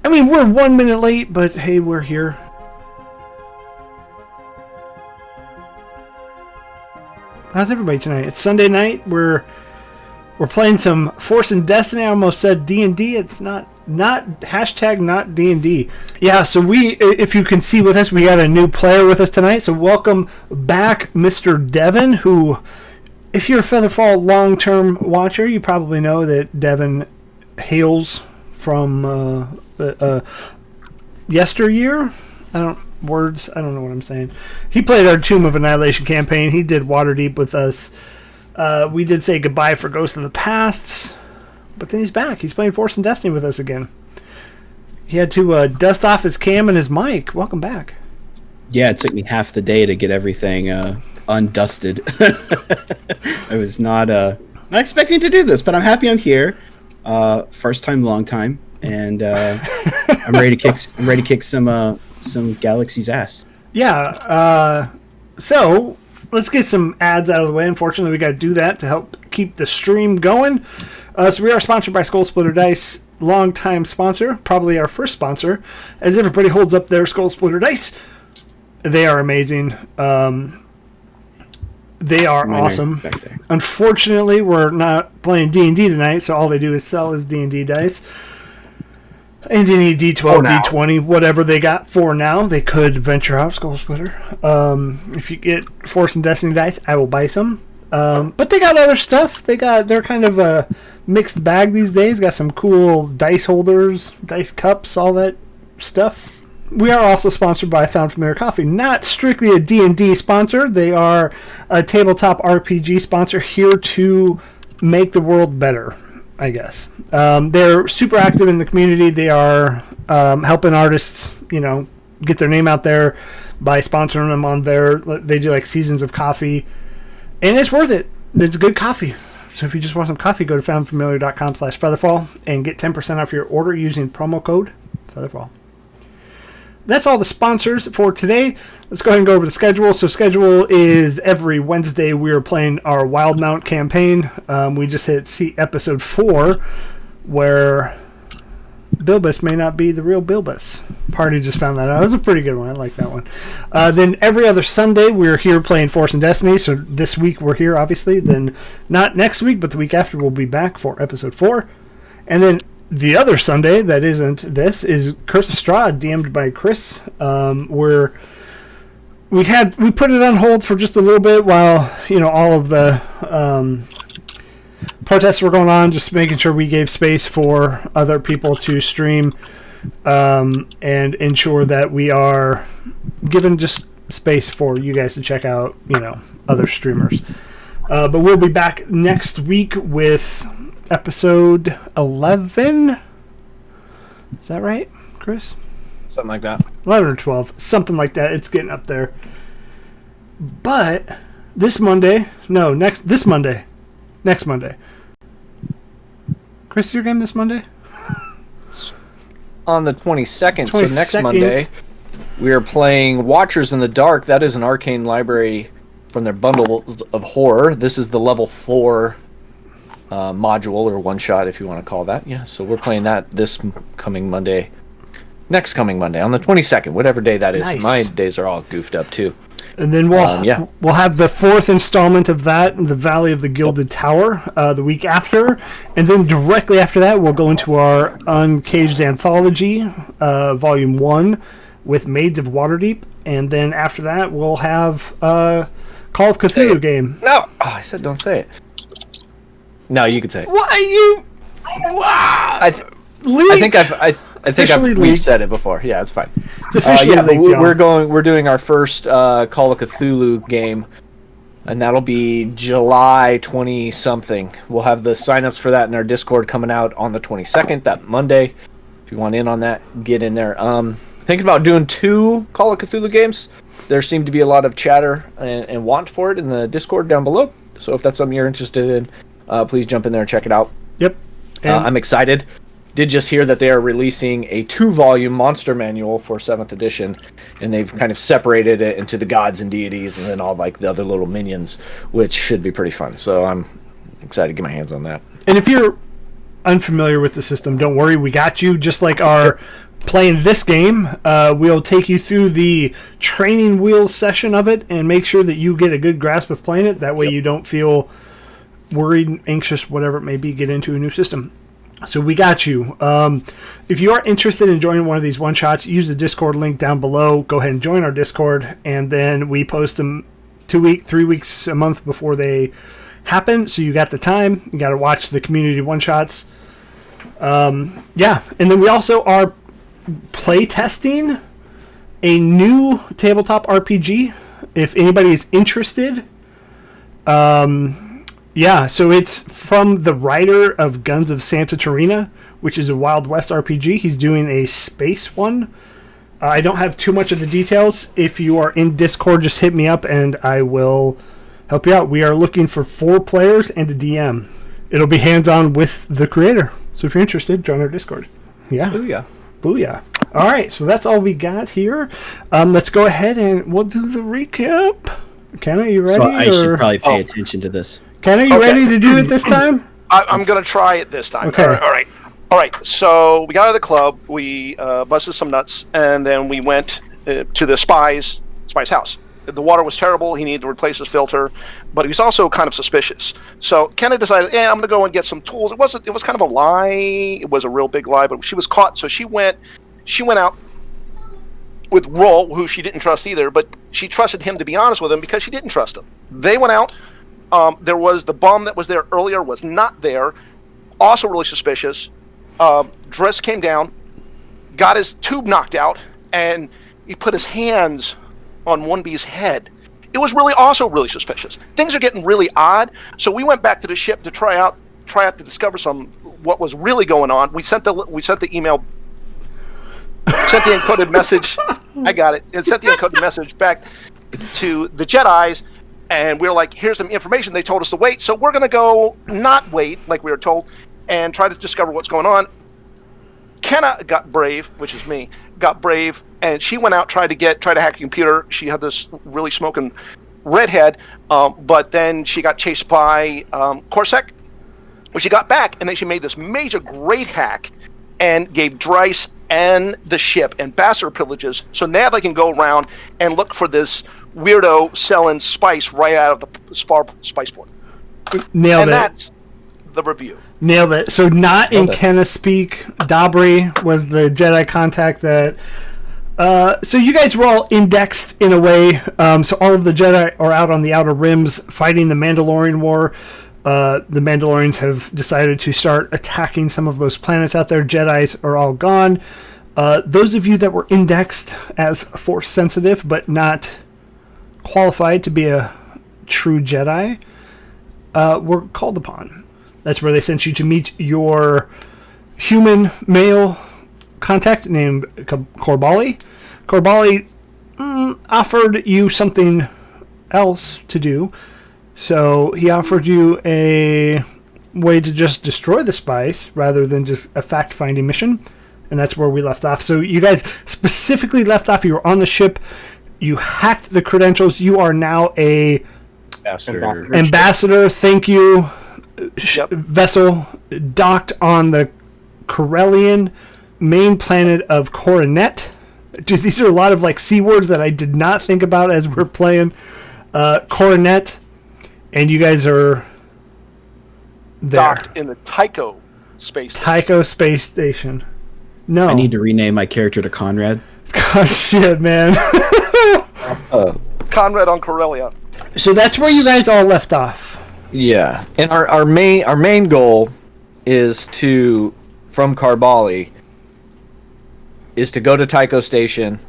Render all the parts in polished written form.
I mean, we're 1 minute late, but hey, we're here. How's everybody tonight? It's Sunday night. We're playing some Force and Destiny. I almost said D&D. It's not hashtag not D&D. Yeah, so if you can see with us, we got a new player with us tonight. So welcome back, Mr. Devin, who, if you're a FeatherFall long-term watcher, you probably know that Devin hails from yesteryear. I don't know what I'm saying. He played our Tomb of Annihilation campaign. He did Waterdeep with us. We did say goodbye for Ghost of the Past, but then he's back. He's playing Force and Destiny with us again. He had to dust off his cam and his mic. Welcome back. Yeah, it took me half the day to get everything undusted. I was not expecting to do this, but I'm happy I'm here. First time, long time, and I'm ready to kick some Galaxy's ass. Yeah. So let's get some ads out of the way. Unfortunately, we got to do that to help keep the stream going. So we are sponsored by Skull Splitter Dice, longtime sponsor, probably our first sponsor, as everybody holds up their Skull Splitter Dice. They are amazing. They are awesome. Unfortunately, we're not playing D&D tonight, so all they do is sell is D&D dice. And any D12, D20, whatever they got for now, they could venture out Skull Splitter. If you get Force and Destiny dice, I will buy some. But they got other stuff. They're kind of a mixed bag these days. Got some cool dice holders, dice cups, all that stuff. We are also sponsored by Found Familiar Coffee. Not strictly a D&D sponsor. They are a tabletop RPG sponsor here to make the world better, I guess. They're super active in the community. They are helping artists, get their name out there by sponsoring them on they do like seasons of coffee. And it's worth it. It's good coffee. So if you just want some coffee, go to foundfamiliar.com/featherfall and get 10% off your order using promo code FeatherFall. That's all the sponsors for today. Let's go ahead and go over the schedule. So schedule is every Wednesday we are playing our Wildmount campaign. We just hit episode 4 where Bilbus may not be the real Bilbus. Party just found that out. It was a pretty good one. I like that one. Then every other Sunday we're here playing Force and Destiny. So this week we're here, obviously. Then not next week, but the week after we'll be back for episode 4. And then the other Sunday that isn't this is Curse of Strahd, DM'd by Chris. Where we put it on hold for just a little bit while all of the protests were going on, just making sure we gave space for other people to stream and ensure that we are given just space for you guys to check out other streamers. But we'll be back next week with episode 11. Is that right, Chris? Something like that. 11 or 12, something like that. It's getting up there. But this Monday, next Monday. Chris, your game this Monday? On the 22nd, so next Monday, we are playing Watchers in the Dark. That is an Arcane Library from their Bundles of Horror. This is the level 4 module, or one-shot, if you want to call that. Yeah, so we're playing that next coming Monday, on the 22nd, whatever day that is. Nice. My days are all goofed up, too. And then we'll have the 4th installment of that, The Valley of the Gilded Tower, the week after. And then directly after that, we'll go into our Uncaged Anthology, Volume 1, with Maids of Waterdeep. And then after that, we'll have Call of Cthulhu game. No! Oh, I said don't say it. No, you can say it. Why you? Wow! I think we've said it before. Yeah, it's fine. It's officially leaked, we're doing our first Call of Cthulhu game, and that'll be July 20-something. We'll have the signups for that in our Discord coming out on the 22nd, that Monday. If you want in on that, get in there. Thinking about doing 2 Call of Cthulhu games. There seemed to be a lot of chatter and want for it in the Discord down below. So if that's something you're interested in, please jump in there and check it out. Yep. I'm excited. Did just hear that they are releasing a 2-volume monster manual for 7th edition, and they've kind of separated it into the gods and deities and then all like the other little minions, which should be pretty fun. So I'm excited to get my hands on that. And if you're unfamiliar with the system, don't worry, we got you. Just like our playing this game. We'll take you through the training wheels session of it and make sure that you get a good grasp of playing it. That way you don't feel worried, anxious, whatever it may be, get into a new system. So we got you. If you are interested in joining one of these one-shots, use the Discord link down below. Go ahead and join our Discord, and then we post them 2 weeks, 3 weeks, a month before they happen. So you got the time. You got to watch the community one-shots. And then we also are play testing a new tabletop RPG. If anybody is interested, so it's from the writer of Guns of Santa Terina, which is a Wild West RPG. He's doing a space one. I don't have too much of the details. If you are in Discord, just hit me up and I will help you out. We are looking for 4 players and a DM. It'll be hands-on with the creator. So if you're interested, join our Discord. Yeah. Booyah. Booyah. All right, so that's all we got here. Let's go ahead and we'll do the recap. Ken, are you ready? So I should probably pay attention to this. Ken, are you ready to do it this time? I'm going to try it this time. Okay. All right. So we got out of the club. We busted some nuts, and then we went to the spy's house. The water was terrible. He needed to replace his filter, but he was also kind of suspicious. So Kenna decided, I'm going to go and get some tools. It was kind of a lie. It was a real big lie, but she was caught. So she went out with Roll, who she didn't trust either, but she trusted him to be honest with him because she didn't trust him. They went out. There was the bum that was there earlier was not there. Also really suspicious. Driss came down, got his tube knocked out, and he put his hands on 1B's head. It was also really suspicious. Things are getting really odd, so we went back to the ship to try out to discover what was really going on. We sent the email, sent the encoded message. I got it. It sent the encoded message back to the Jedis, and we were like, here's some information. They told us to wait, so we're going to go not wait like we were told and try to discover what's going on. Kenna got brave, which is me, got brave, and she went out, tried to hack a computer. She had this really smoking redhead, but then she got chased by Corsac. When she got back, and then she made this major great hack and gave Dryce and the ship ambassador privileges, so now they can go around and look for this weirdo selling spice right out of the spice port. Nailed and it. That's the review. Nailed it. So not in Kenna speak. Dabri was the Jedi contact that. So you guys were all indexed in a way. So all of the Jedi are out on the Outer Rims fighting the Mandalorian War. The Mandalorians have decided to start attacking some of those planets out there. Jedis are all gone. Those of you that were indexed as Force sensitive but not qualified to be a true Jedi were called upon. That's where they sent you to meet your human male contact named Corbali. Corbali offered you something else to do. So he offered you a way to just destroy the spice rather than just a fact-finding mission. And that's where we left off. So you guys specifically left off. You were on the ship. You hacked the credentials. You are now a ambassador. Thank you. Vessel docked on the Corellian main planet of Coronet. Dude, these are a lot of like C words that I did not think about as we're playing. Coronet, and you guys are there. Docked in the Tycho space station. Tycho space station. No. I need to rename my character to Conrad. God, shit, man. Conrad on Corellia. So that's where you guys all left off. Yeah, and our main goal is from Carbali is to go to Tycho Station,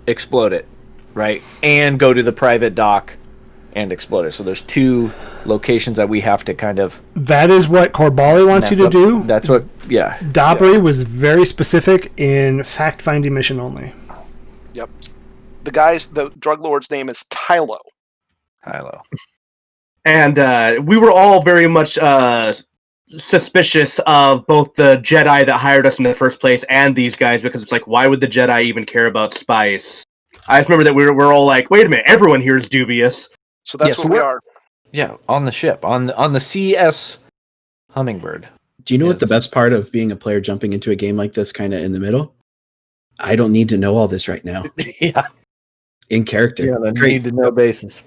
explode it, right, and go to the private dock and explode it. So there's 2 locations that we have to kind of. That is what Corbali wants you to do. That's what, yeah. Dabri was very specific in fact-finding mission only. Yep. The drug lord's name is Tylo. And we were all very much suspicious of both the Jedi that hired us in the first place and these guys, because it's like, why would the Jedi even care about spice? I just remember that we're all like, wait a minute, everyone here is dubious. So that's where we are. Yeah, on the ship, on the CS Hummingbird. Do you know what the best part of being a player jumping into a game like this kind of in the middle? I don't need to know all this right now. Yeah. In character. Yeah, need to know basis.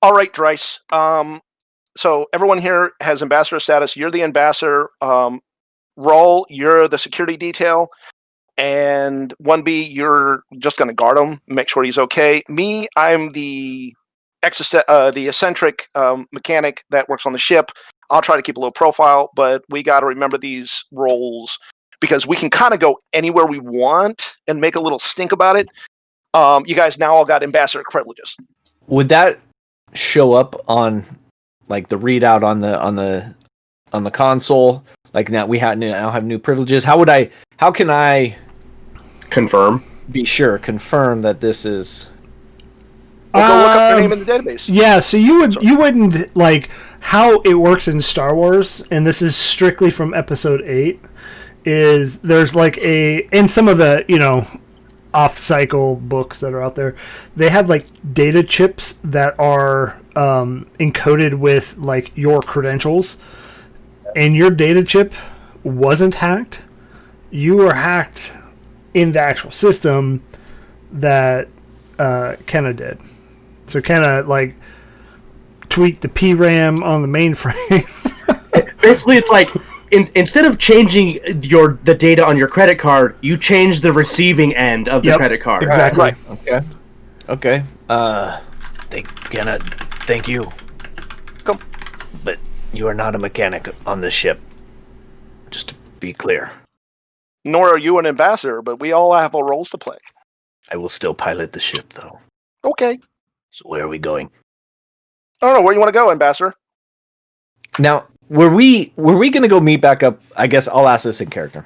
All right, Dryce. So everyone here has ambassador status. You're the ambassador. Roll, you're the security detail. And 1B, you're just going to guard him, make sure he's okay. Me, I'm the eccentric mechanic that works on the ship. I'll try to keep a low profile, but we got to remember these roles because we can kind of go anywhere we want and make a little stink about it. You guys now all got ambassador privileges. Would that show up on like the readout on the console? Like now we now have new privileges. How can I confirm that this is? Well, go look up your name in the database. Yeah, so you wouldn't like how it works in Star Wars, and this is strictly from Episode 8. Is there's like in some of the off-cycle books that are out there, they have like data chips that are encoded with like your credentials, and your data chip wasn't hacked. You were hacked in the actual system that Kenna did. So Kenna like tweaked the PRAM on the mainframe. Basically, it's like instead of changing the data on your credit card, you change the receiving end of the credit card. Exactly. Right. Okay. Kenna, thank you. Come. But you are not a mechanic on this ship. Just to be clear. Nor are you an ambassador, but we all have our roles to play. I will still pilot the ship, though. Okay. So where are we going? I don't know. Where you want to go, ambassador? Now, were we going to go meet back up? I guess I'll ask this in character.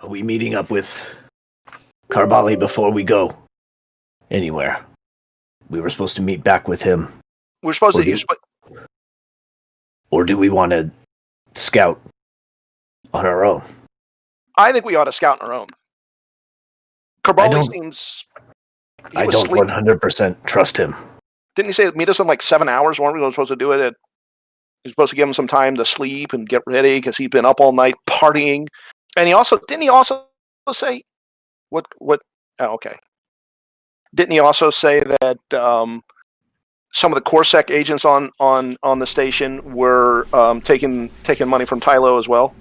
Are we meeting up with Carbali before we go anywhere? We were supposed to meet back with him. We're supposed to. Or do we want to scout on our own? I think we ought to scout on our own. Carbali seems. I don't 100% trust him. Didn't he say meet us in like 7 hours? Weren't we supposed to do it? You're supposed to give him some time to sleep and get ready because he's been up all night partying. And didn't he also say what? Oh, okay. Didn't he also say that some of the Corsac agents on the station were taking money from Tylo as well?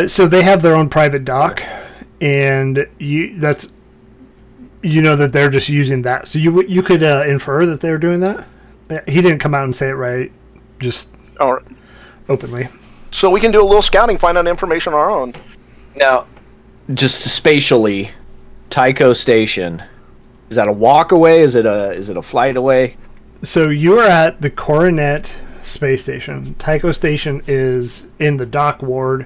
So they have their own private dock, and that they're just using that. So you could infer that they're doing that. He didn't come out and say it right, just openly. So we can do a little scouting, find out information on our own. Now, just spatially, Tycho Station, is that a walk away? Is it a flight away? So you are at the Coronet space station. Tycho Station is in the dock ward,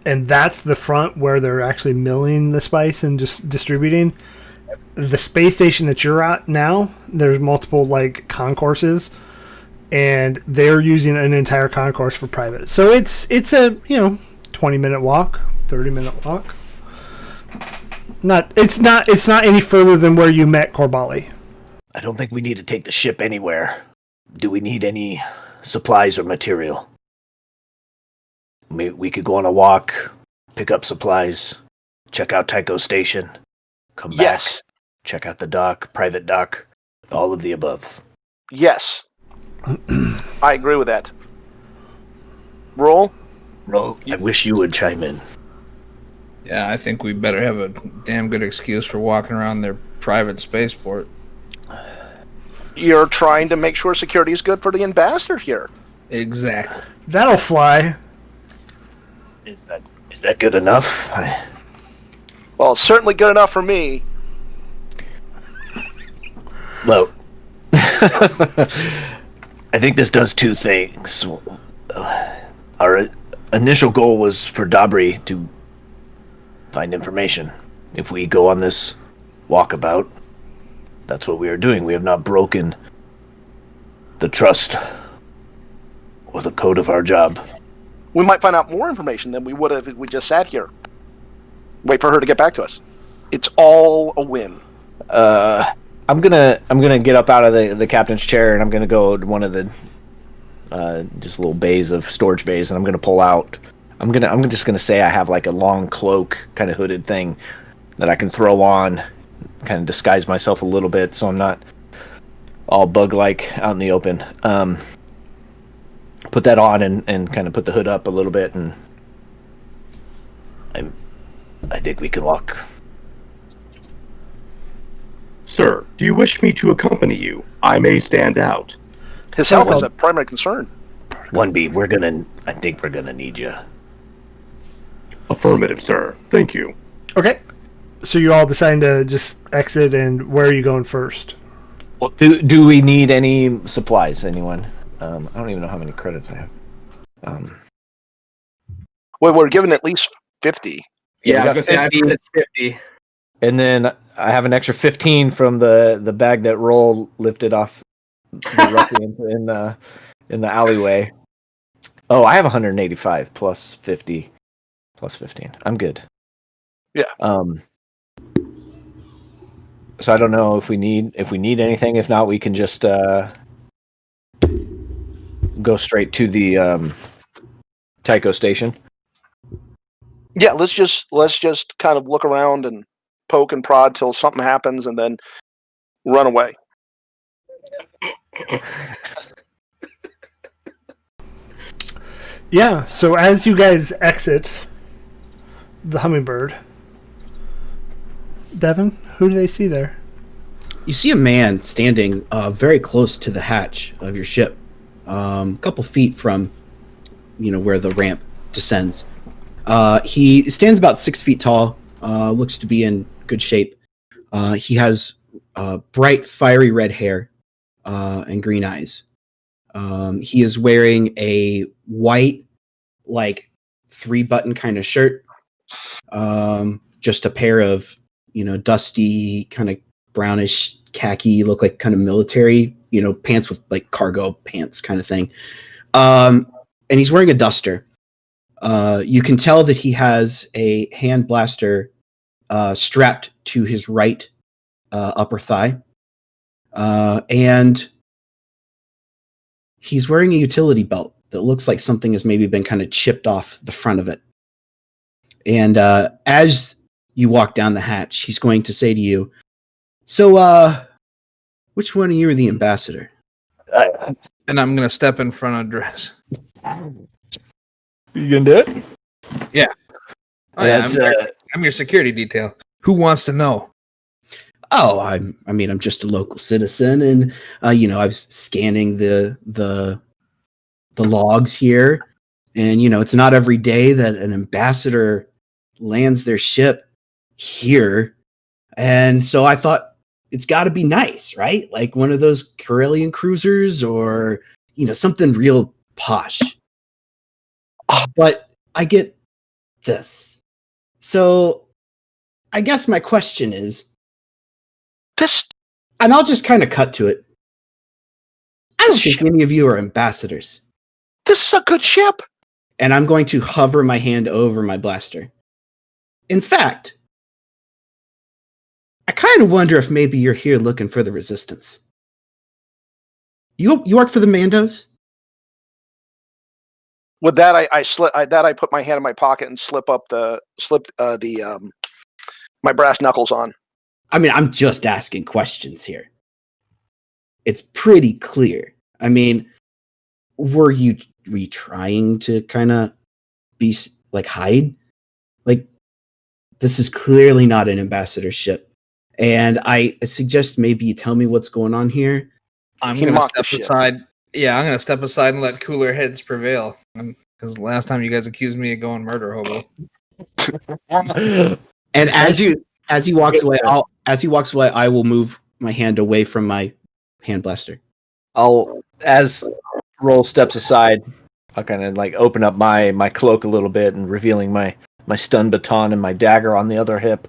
and that's the front where they're actually milling the spice and just distributing. The space station that you're at now, there's multiple like concourses, and they're using an entire concourse for private. So it's a 20-minute walk, 30-minute walk. It's not any further than where you met Corbali. I don't think we need to take the ship anywhere. Do we need any supplies or material? We could go on a walk, pick up supplies, check out Tycho Station, come back, check out the dock, private dock, all of the above. Yes. I agree with that. Roll. I wish you would chime in. Yeah, I think we better have a damn good excuse for walking around their private spaceport. You're trying to make sure security is good for the ambassador here. Exactly. That'll fly. Is that good enough? Well, it's certainly good enough for me. Well, I think this does two things. Our initial goal was for Dabri to find information. If we go on this walkabout, that's what we are doing. We have not broken the trust or the code of our job. We might find out more information than we would have if we just sat here. Wait for her to get back to us. It's all a win. I'm gonna get up out of the captain's chair, and I'm gonna go to one of just little bays of storage bays, and I'm gonna pull out. I'm just gonna say I have like a long cloak, kind of hooded thing that I can throw on, kind of disguise myself a little bit, so I'm not all bug-like out in the open. Put that on and kind of put the hood up a little bit, and I think we can walk. Sir, do you wish me to accompany you? I may stand out. His health is a primary concern. 1B, I think we're gonna need you. Affirmative, sir. Thank you. Okay. So you all deciding to just exit, and where are you going first? Well, do we need any supplies? Anyone? I don't even know how many credits I have. Well, we're given at least 50. Yeah, we I was got gonna say 50. 50. And then I have an extra 15 from the bag that Roll lifted off the ruffian in the alleyway. Oh, I have 185 plus 50 plus 15. I'm good. Yeah. So I don't know if we need anything. If not, we can just go straight to the Tycho station. Yeah, let's just kind of look around and poke and prod till something happens, and then run away. Yeah, so as you guys exit the Hummingbird, Devin, who do they see there? You see a man standing very close to the hatch of your ship, a couple feet from, where the ramp descends. He stands about 6 feet tall, looks to be in good shape. He has bright, fiery red hair and green eyes. He is wearing a white, 3-button kind of shirt, just a pair of, dusty, kind of brownish khaki, look like kind of military, pants with cargo pants kind of thing. And he's wearing a duster. You can tell that he has a hand blaster strapped to his right upper thigh. And he's wearing a utility belt that looks like something has maybe been kind of chipped off the front of it. And as you walk down the hatch, he's going to say to you, "So, which one of you are the ambassador?" And I'm going to step in front of Dress. You gonna do it? Yeah. Oh, yeah, I'm your security detail. Who wants to know? Oh, I'm just a local citizen, and I was scanning the logs here, and it's not every day that an ambassador lands their ship here, and so I thought it's got to be nice, right? Like one of those Carillion cruisers, or something real posh. But I get this, so I guess my question is. And I'll just kind of cut to it. I don't think any of you are ambassadors. This is a good ship. And I'm going to hover my hand over my blaster. In fact, I kind of wonder if maybe you're here looking for the Resistance. You work for the Mandos? With that, I put my hand in my pocket and slip my brass knuckles on. I mean, I'm just asking questions here. It's pretty clear. I mean, were you trying to kind of be hide? This is clearly not an ambassadorship. And I suggest maybe you tell me what's going on here. I'm going to step aside. Yeah, I'm going to step aside and let cooler heads prevail. Because last time you guys accused me of going murder hobo. And as he walks away, I will move my hand away from my hand blaster. As Roll steps aside, I'll kind of open up my cloak a little bit and revealing my stun baton and my dagger on the other hip.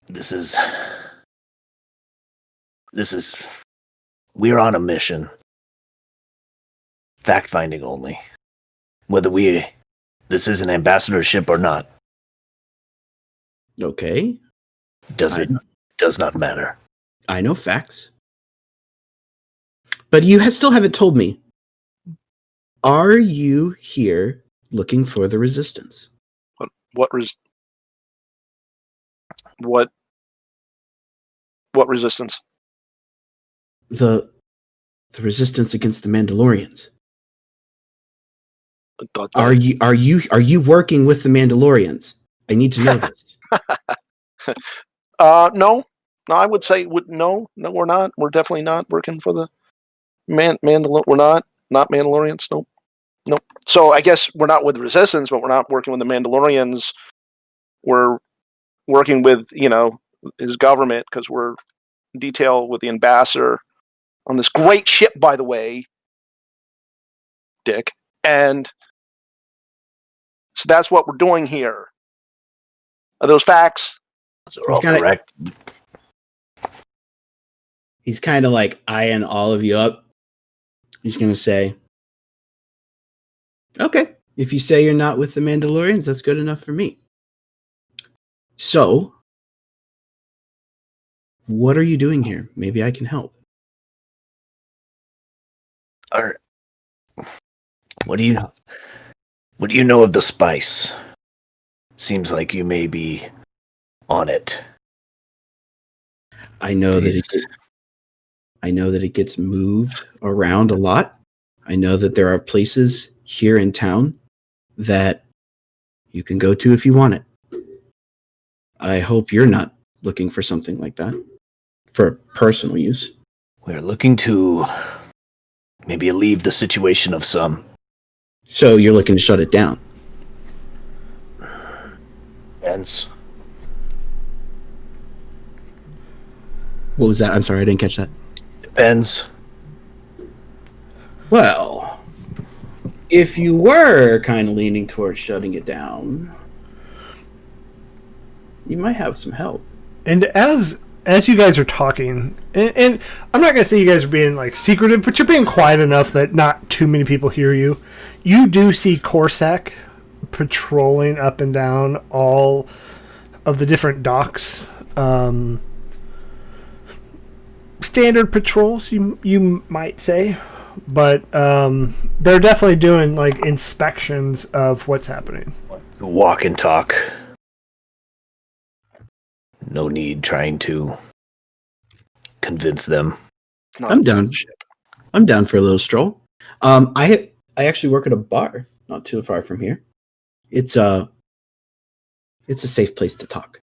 This is we're on a mission. Fact finding only. Whether this is an ambassadorship or not. Okay. Does not matter. I know facts. But you still haven't told me, Are you here looking for the resistance? What resistance? The resistance against the Mandalorians. Are you working with the Mandalorians? I need to know this. No. I would say no, we're not. We're definitely not working for the Mandalorian. We're not Mandalorians. Nope. So I guess we're not with the Resistance, but we're not working with the Mandalorians. We're working with his government because we're in detail with the ambassador on this great ship, by the way, Dick. And so that's what we're doing here. Are those facts? Those are all correct. He's kind of like eyeing all of you up. He's going to say, okay, if you say you're not with the Mandalorians, that's good enough for me. So, what are you doing here? Maybe I can help. What do you know of the spice? Seems like you may be on it. I know that it gets moved around a lot. I know that there are places here in town that you can go to if you want it. I hope you're not looking for something like that for personal use. We're looking to maybe alleviate the situation of some. So you're looking to shut it down? Depends. What was that? I'm sorry, I didn't catch that. Depends. Well, if you were kind of leaning towards shutting it down, you might have some help. And as you guys are talking, and I'm not going to say you guys are being like secretive, but you're being quiet enough that not too many people hear you. You do see Corsac patrolling up and down all of the different docks. Standard patrols, you might say, but they're definitely doing like inspections of what's happening. Walk and talk. No need trying to convince them. I'm down. I'm down for a little stroll. I actually work at a bar not too far from here. It's a safe place to talk.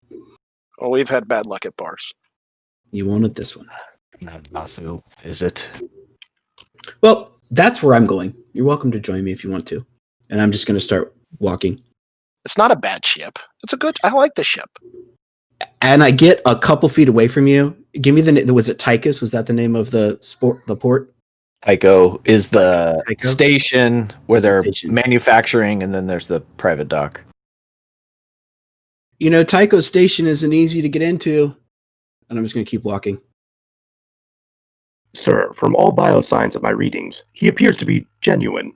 Oh, we've had bad luck at bars. You won't at this one. Not Nathu, is it? Well, that's where I'm going. You're welcome to join me if you want to. And I'm just going to start walking. It's not a bad ship. I like the ship. And I get a couple feet away from you. Give me was it Tychus? Was that the name of the port? Tycho is the station where they're manufacturing, and then there's the private dock. Tycho Station isn't easy to get into. And I'm just going to keep walking. Sir, from all biosigns of my readings, he appears to be genuine.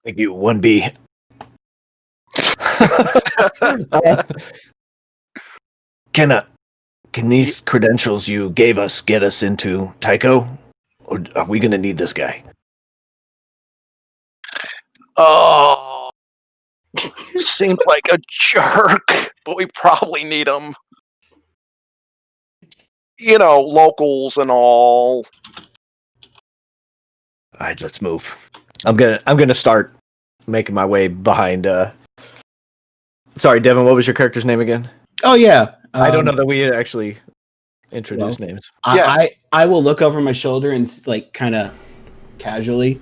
Thank you, 1B. Can these credentials you gave us get us into Tycho? Or are we going to need this guy? Oh, seems like a jerk, but we probably need him. Locals and all. All right, let's move. I'm gonna start making my way behind. Sorry, Devin. What was your character's name again? Oh yeah, I don't know that we had actually introduced names. I will look over my shoulder and like kind of casually,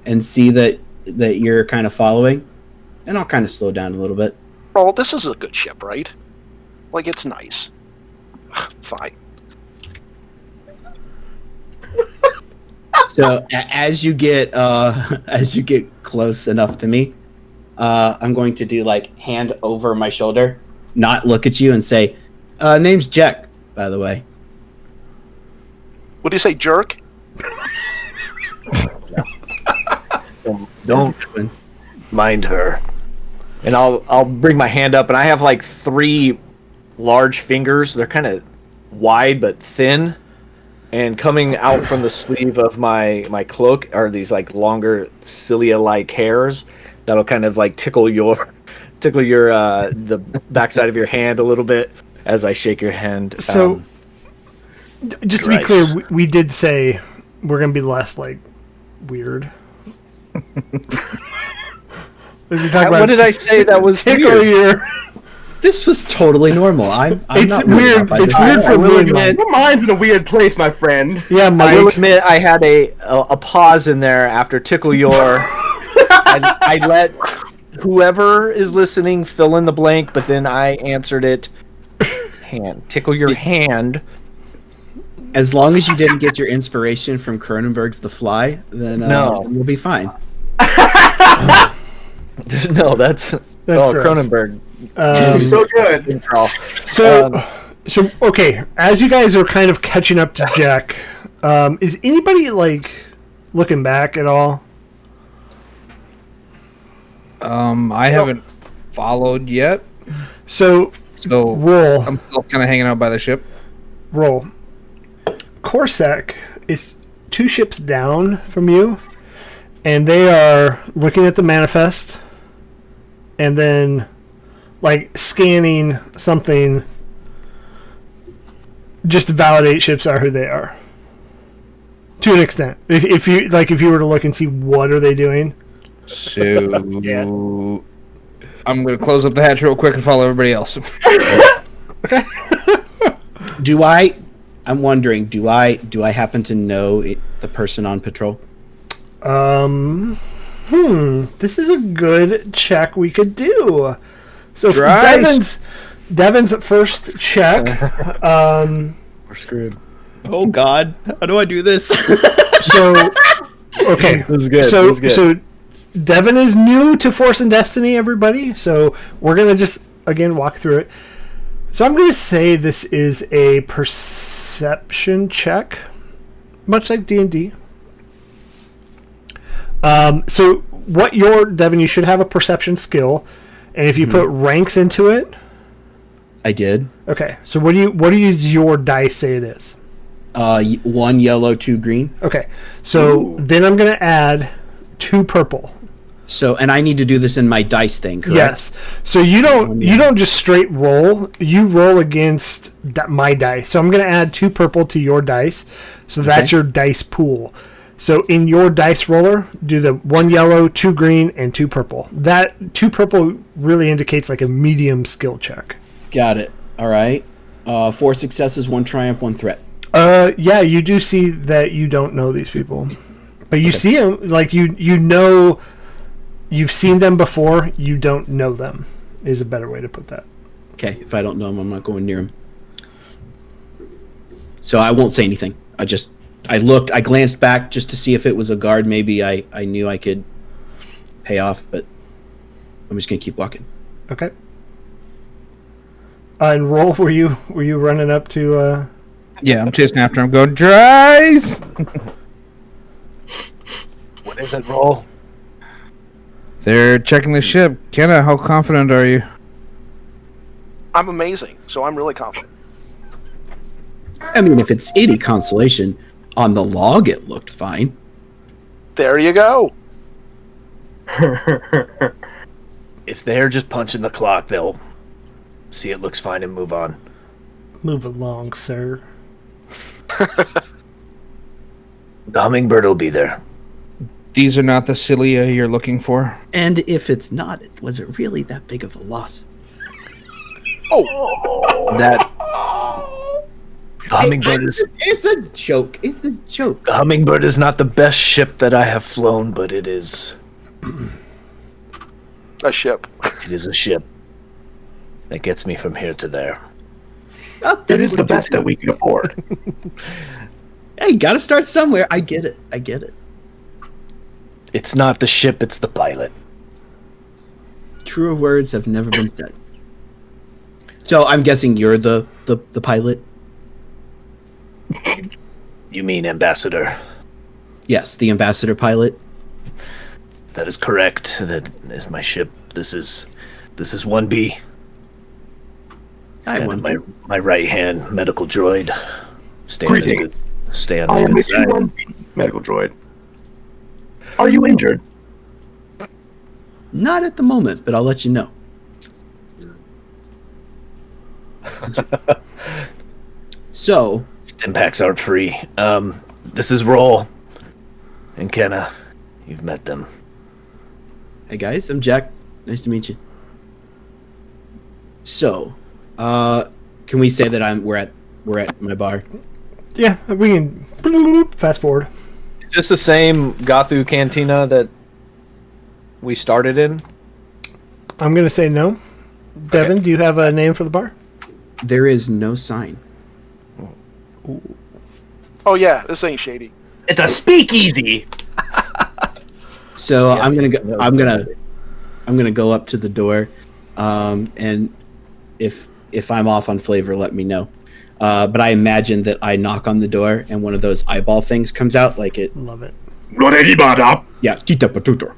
and see that you're kind of following, and I'll kind of slow down a little bit. Oh, this is a good ship, right? Like it's nice. Fine. So as you get close enough to me, I'm going to do like hand over my shoulder, not look at you, and say, "Name's Jack, by the way." What do you say, jerk? Don't mind her. And I'll bring my hand up, and I have like 3 large fingers. They're kind of wide but thin. and coming out from the sleeve of my cloak are these like longer cilia-like hairs that'll kind of like tickle your the backside of your hand a little bit as I shake your hand. So, just to be Christ. clear, we did say we're gonna be less like weird. What did I say that was tickle weird? your? This was totally normal. I'm It's not weird. By It's this. weird for me and Your Mike. mind's in a weird place, my friend. Yeah, I will Mike. admit I had a pause in there after tickle your. I let whoever is listening fill in the blank, but then I answered it. Hand tickle your hand. As long as you didn't get your inspiration from Cronenberg's The Fly, then No. you'll be fine. No, that's gross. Cronenberg. So good. So okay, as you guys are kind of catching up to Jack, is anybody like looking back at all? I haven't followed yet, So so roll. I'm still kind of hanging out by the ship. Roll. Corsac is 2 ships down from you, and they are looking at the manifest, and then like scanning something just to validate ships are who they are. To an extent, if you were to look and see what are they doing. So I'm gonna close up the hatch real quick and follow everybody else. Okay. I'm wondering, do I happen to know the person on patrol? This is a good check we could do. So for Dries. Devin's first check. We're screwed. Oh God, how do I do this? So okay, This is good. So this is good. so Devin is new to Force and Destiny, everybody. So we're gonna just again walk through it. So I'm gonna say this is a perception check, much like D&D. So what Devin, you should have a perception skill, and if you put ranks into it, I did. okay. So what does your dice say it is? 1 yellow, 2 green. Okay. So then I'm gonna add 2 purple. So, and I need to do this in my dice thing, correct? Yes. So you don't just straight roll. You roll against my dice. So I'm going to add 2 purple to your dice. So that's your dice pool. So in your dice roller, do the 1 yellow, 2 green, and 2 purple. That 2 purple really indicates like a medium skill check. Got it. All right. 4 successes, 1 triumph, 1 threat. Yeah, you do see that you don't know these people, but you see them like you know. You've seen them before. You don't know them is a better way to put that. Okay. If I don't know him, I'm not going near him. So I won't say anything. I glanced back just to see if it was a guard. Maybe I knew I could pay off, but I'm just going to keep walking. Okay. And roll, were you running up to? Yeah, I'm chasing after him. Going, Dries! What is it, roll? They're checking the ship. Kenna, how confident are you? I'm amazing, so I'm really confident. I mean, if it's any consolation, on the log it looked fine. There you go. If they're just punching the clock, they'll see it looks fine and move on. Move along, sir. The hummingbird will be there. These are not the cilia you're looking for. And if it's not, was it really that big of a loss? That the hummingbird is It's a joke. It's a joke. the hummingbird is not the best ship that I have flown, but it is A ship. a ship that gets me from here to there. Oh, It is the best that we can afford. Hey, gotta start somewhere. I get it. It's not the ship, it's the pilot. Truer words have never been said. So I'm guessing you're the pilot? You mean ambassador? Yes, the ambassador pilot. That is correct. That is my ship. This is 1B. I And won. my right hand medical droid. Stay on I the am good a side. 2-1B medical droid. Are you injured? Not at the moment, but I'll let you know. So, Stimpaks aren't free. This is Roll and Kenna. You've met them. hey guys, I'm Jack. Nice to meet you. So, can we say that we're at my bar? Yeah, we can fast forward. Is this the same Gothu Cantina that we started in? I'm going to say no. Devin, do you have a name for the bar? There is no sign. Oh yeah, this ain't shady. It's a speakeasy. So Yeah, I'm gonna no. go up to the door, and if I'm off on flavor, let me know. But I imagine that I knock on the door and one of those eyeball things comes out, like it. Love it. Yeah, Tita Patutor.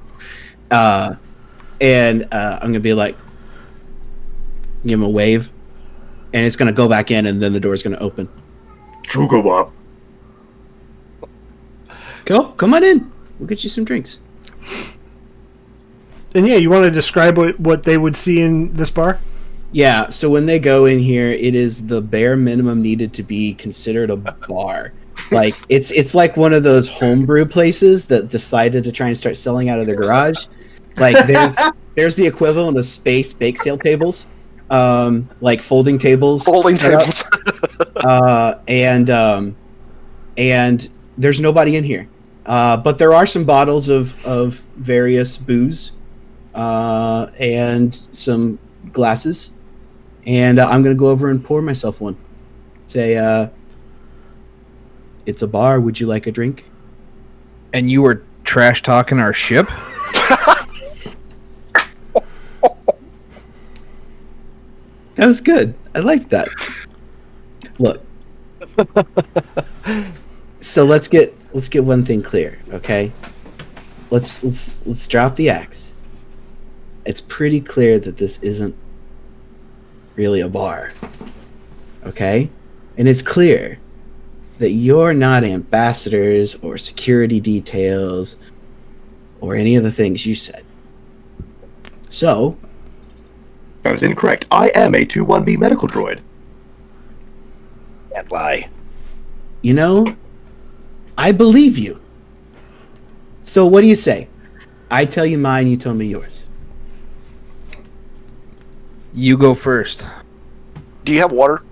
And I'm gonna be like, give him a wave, and it's gonna go back in, and then the door's gonna open. Chugawa. Come on in. We'll get you some drinks. And yeah, you want to describe what they would see in this bar? Yeah, so when they go in here, it is the bare minimum needed to be considered a bar. Like it's like one of those homebrew places that decided to try and start selling out of their garage. Like there's the equivalent of space bake sale tables, like folding tables. Folding tables. And there's nobody in here. But there are some bottles of various booze, and some glasses. And I'm going to go over and pour myself one. Say, it's a bar. Would you like a drink? And you were trash talking our ship? That was good. I liked that. Look. So let's get one thing clear, okay? Let's drop the axe. It's pretty clear that this isn't really a bar. Okay? And it's clear that you're not ambassadors or security details or any of the things you said. So, That is incorrect. I am a 2-1B medical droid. Can't lie. you know, I believe you. So what do you say? I tell you mine, you tell me yours. You go first. Do you have water?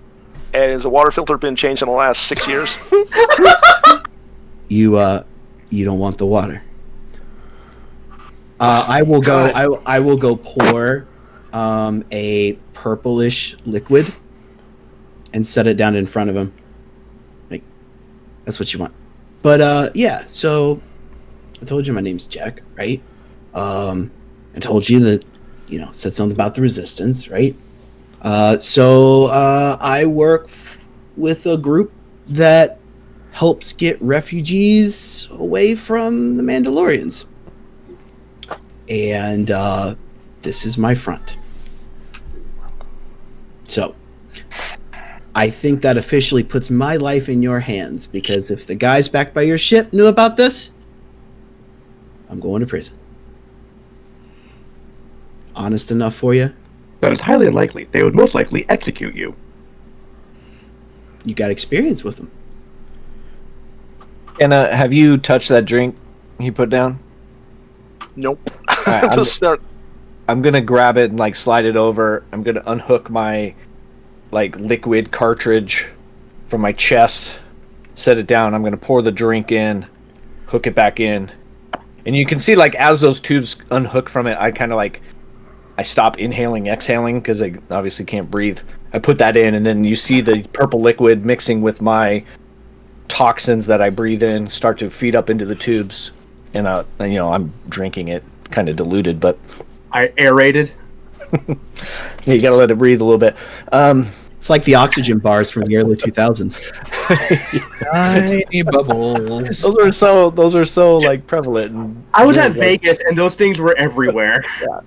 And has the water filter been changed in the last 6 years? You don't want the water. I will go. I will go pour a purplish liquid and set it down in front of him. Like, that's what you want. But yeah. So I told you my name's Jack, right? I told you that said something about the resistance, right? So I work with a group that helps get refugees away from the Mandalorians. And this is my front. So I think that officially puts my life in your hands, because if the guys back by your ship knew about this, I'm going to prison. Honest enough for you? That is highly unlikely. They would most likely execute you. You got experience with them. And have you touched that drink he put down? Nope. Alright, Just start. I'm gonna grab it and slide it over. I'm gonna unhook my liquid cartridge from my chest, set it down. I'm gonna pour the drink in, hook it back in, and you can see as those tubes unhook from it, I kind of I stop inhaling, exhaling, because I obviously can't breathe. I put that in, and then you see the purple liquid mixing with my toxins that I breathe in start to feed up into the tubes, and I'm drinking it, kind of diluted, but I aerated. you gotta let it breathe a little bit. It's like the oxygen bars from the early 2000s. Tiny bubbles. Those are so prevalent. And I was at Vegas, and those things were everywhere. Yeah,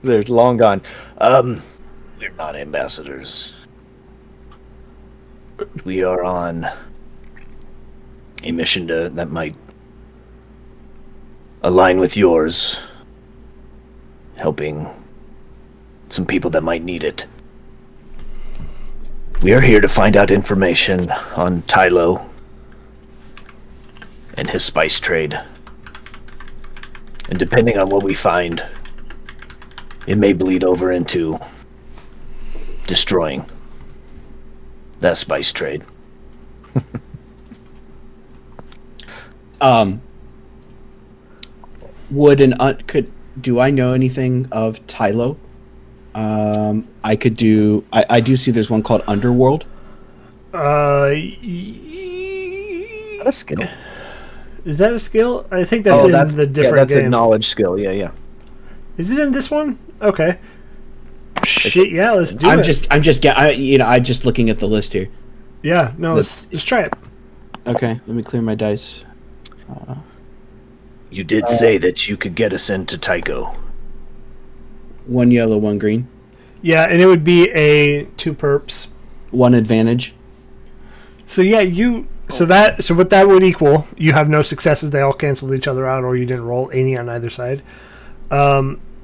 they're long gone. We're not ambassadors. We are on a mission that might align with yours, helping some people that might need it. We are here to find out information on Tylo and his spice trade. And depending on what we find, it may bleed over into destroying that spice trade. Do I know anything of Tylo? I do see there's one called Underworld. That's a skill. Is that a skill? I think that's in the different that's game. a knowledge skill, yeah. Is it in this one? Okay. Shit, yeah, let's do it. I'm just looking at the list here. Yeah, no, let's try it. Okay, let me clear my dice. You did say that you could get us into Tycho. One yellow, one green. Yeah, and it would be a 2 perps. One advantage. So yeah, so what that would equal, you have no successes, they all canceled each other out, or you didn't roll any on either side.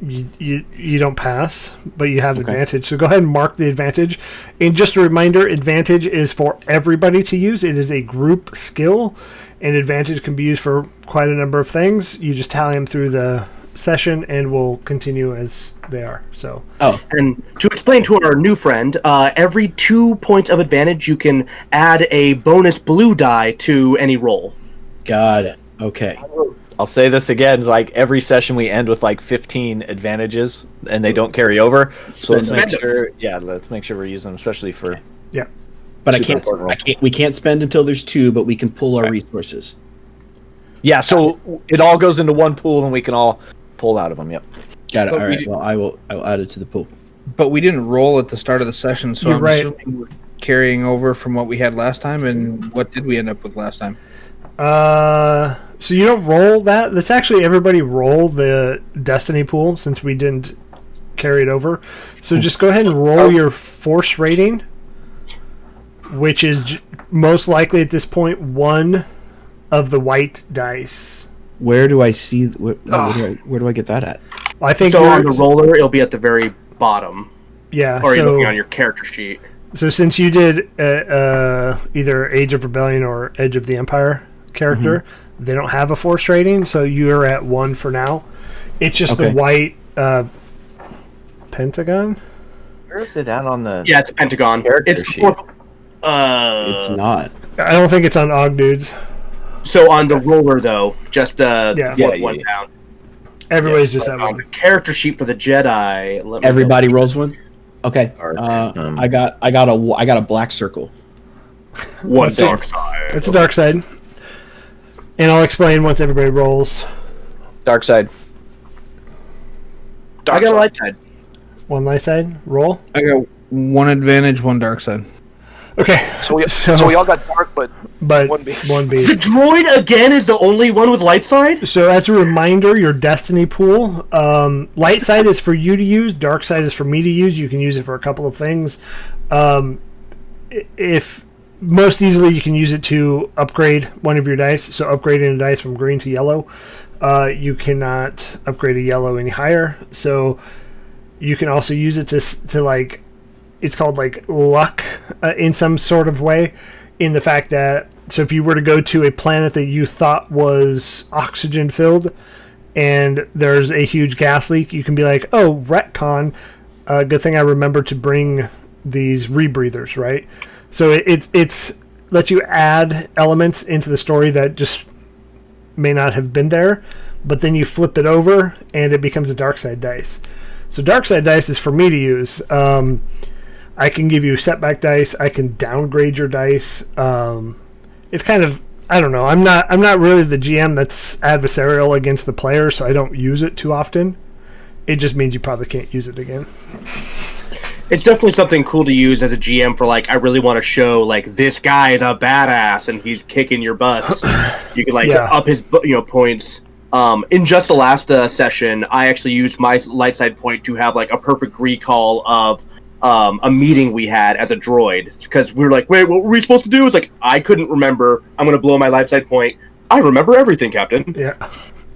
You don't pass, but you have advantage. So go ahead and mark the advantage. And just a reminder, advantage is for everybody to use. It is a group skill, and advantage can be used for quite a number of things. You just tally them through the session, and we'll continue as they are. So. Oh, and to explain to our new friend, every 2 points of advantage, you can add a bonus blue die to any roll. Got it. Okay. I'll say this again, like every session we end with like 15 advantages and they don't carry over. So let's make sure we're using them, especially for But we can't spend until there's 2, but we can pull our resources. Yeah, so it all goes into one pool and we can all pull out of them, yep. Got it. All right. Well, I will add it to the pool. But we didn't roll at the start of the session, so I'm assuming we're carrying over from what we had last time. And what did we end up with last time? So you don't roll that. Let's actually everybody roll the Destiny pool since we didn't carry it over. So just go ahead and roll your force rating, which is most likely at this point 1 of the white dice. Where do I see? Where do I get that at? Well, I think so on the roller, it'll be at the very bottom. Yeah. Or you're looking on your character sheet. So since you did either Age of Rebellion or Edge of the Empire character, they don't have a force rating, so you're at 1 for now. It's just the white pentagon. Where is it at on the? Yeah, it's a pentagon. It's sheet. It's not. I don't think it's on Og Dudes. So on the roller though, just one down. Everybody's just at 1. On the character sheet for the Jedi, everybody rolls 1. Okay. I got a black circle. One dark side. It's a dark side. And I'll explain once everybody rolls. Dark side. I got a light side. 1 light side. Roll. I got 1 advantage, 1 dark side. Okay. So we all got dark, but 1B. 1B. The droid again is the only one with light side? So as a reminder, your Destiny pool, light side is for you to use, dark side is for me to use. You can use it for a couple of things. If most easily, you can use it to upgrade one of your dice. So upgrading a dice from green to yellow. You cannot upgrade a yellow any higher. So you can also use it to like, it's called like luck in some sort of way, in the fact that, so if you were to go to a planet that you thought was oxygen filled and there's a huge gas leak, you can be like, oh, retcon, good thing I remembered to bring these rebreathers, right? So it's lets you add elements into the story that just may not have been there, but then you flip it over and it becomes a dark side dice. So dark side dice is for me to use. I can give you setback dice. I can downgrade your dice. It's kind of, I don't know. I'm not really the GM that's adversarial against the player, so I don't use it too often. It just means you probably can't use it again. It's definitely something cool to use as a GM for, like, I really want to show, like, this guy is a badass and he's kicking your butts. You can, like, up his, points. In just the last session, I actually used my light side point to have, like, a perfect recall of a meeting we had as a droid, because we were like, wait, what were we supposed to do? It's like, I couldn't remember. I'm going to blow my light side point. I remember everything, Captain. Yeah.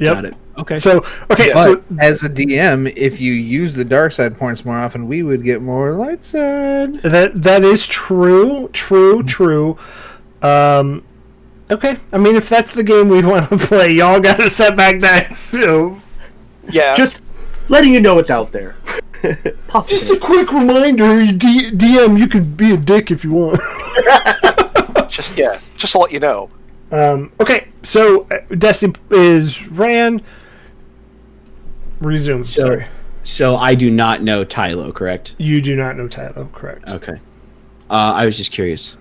Yep. Got it. Okay. So But so as a DM, if you use the dark side points more often, we would get more light side. that is true. Okay. I mean, if that's the game we want to play, y'all got to set back dice. So Yeah. Just letting you know it's out there. just a quick reminder, you DM, you can be a dick if you want. just to let you know. Okay, so Destiny is ran. Resume. Sorry. So I do not know Tylo, correct? You do not know Tylo, correct? Okay. I was just curious.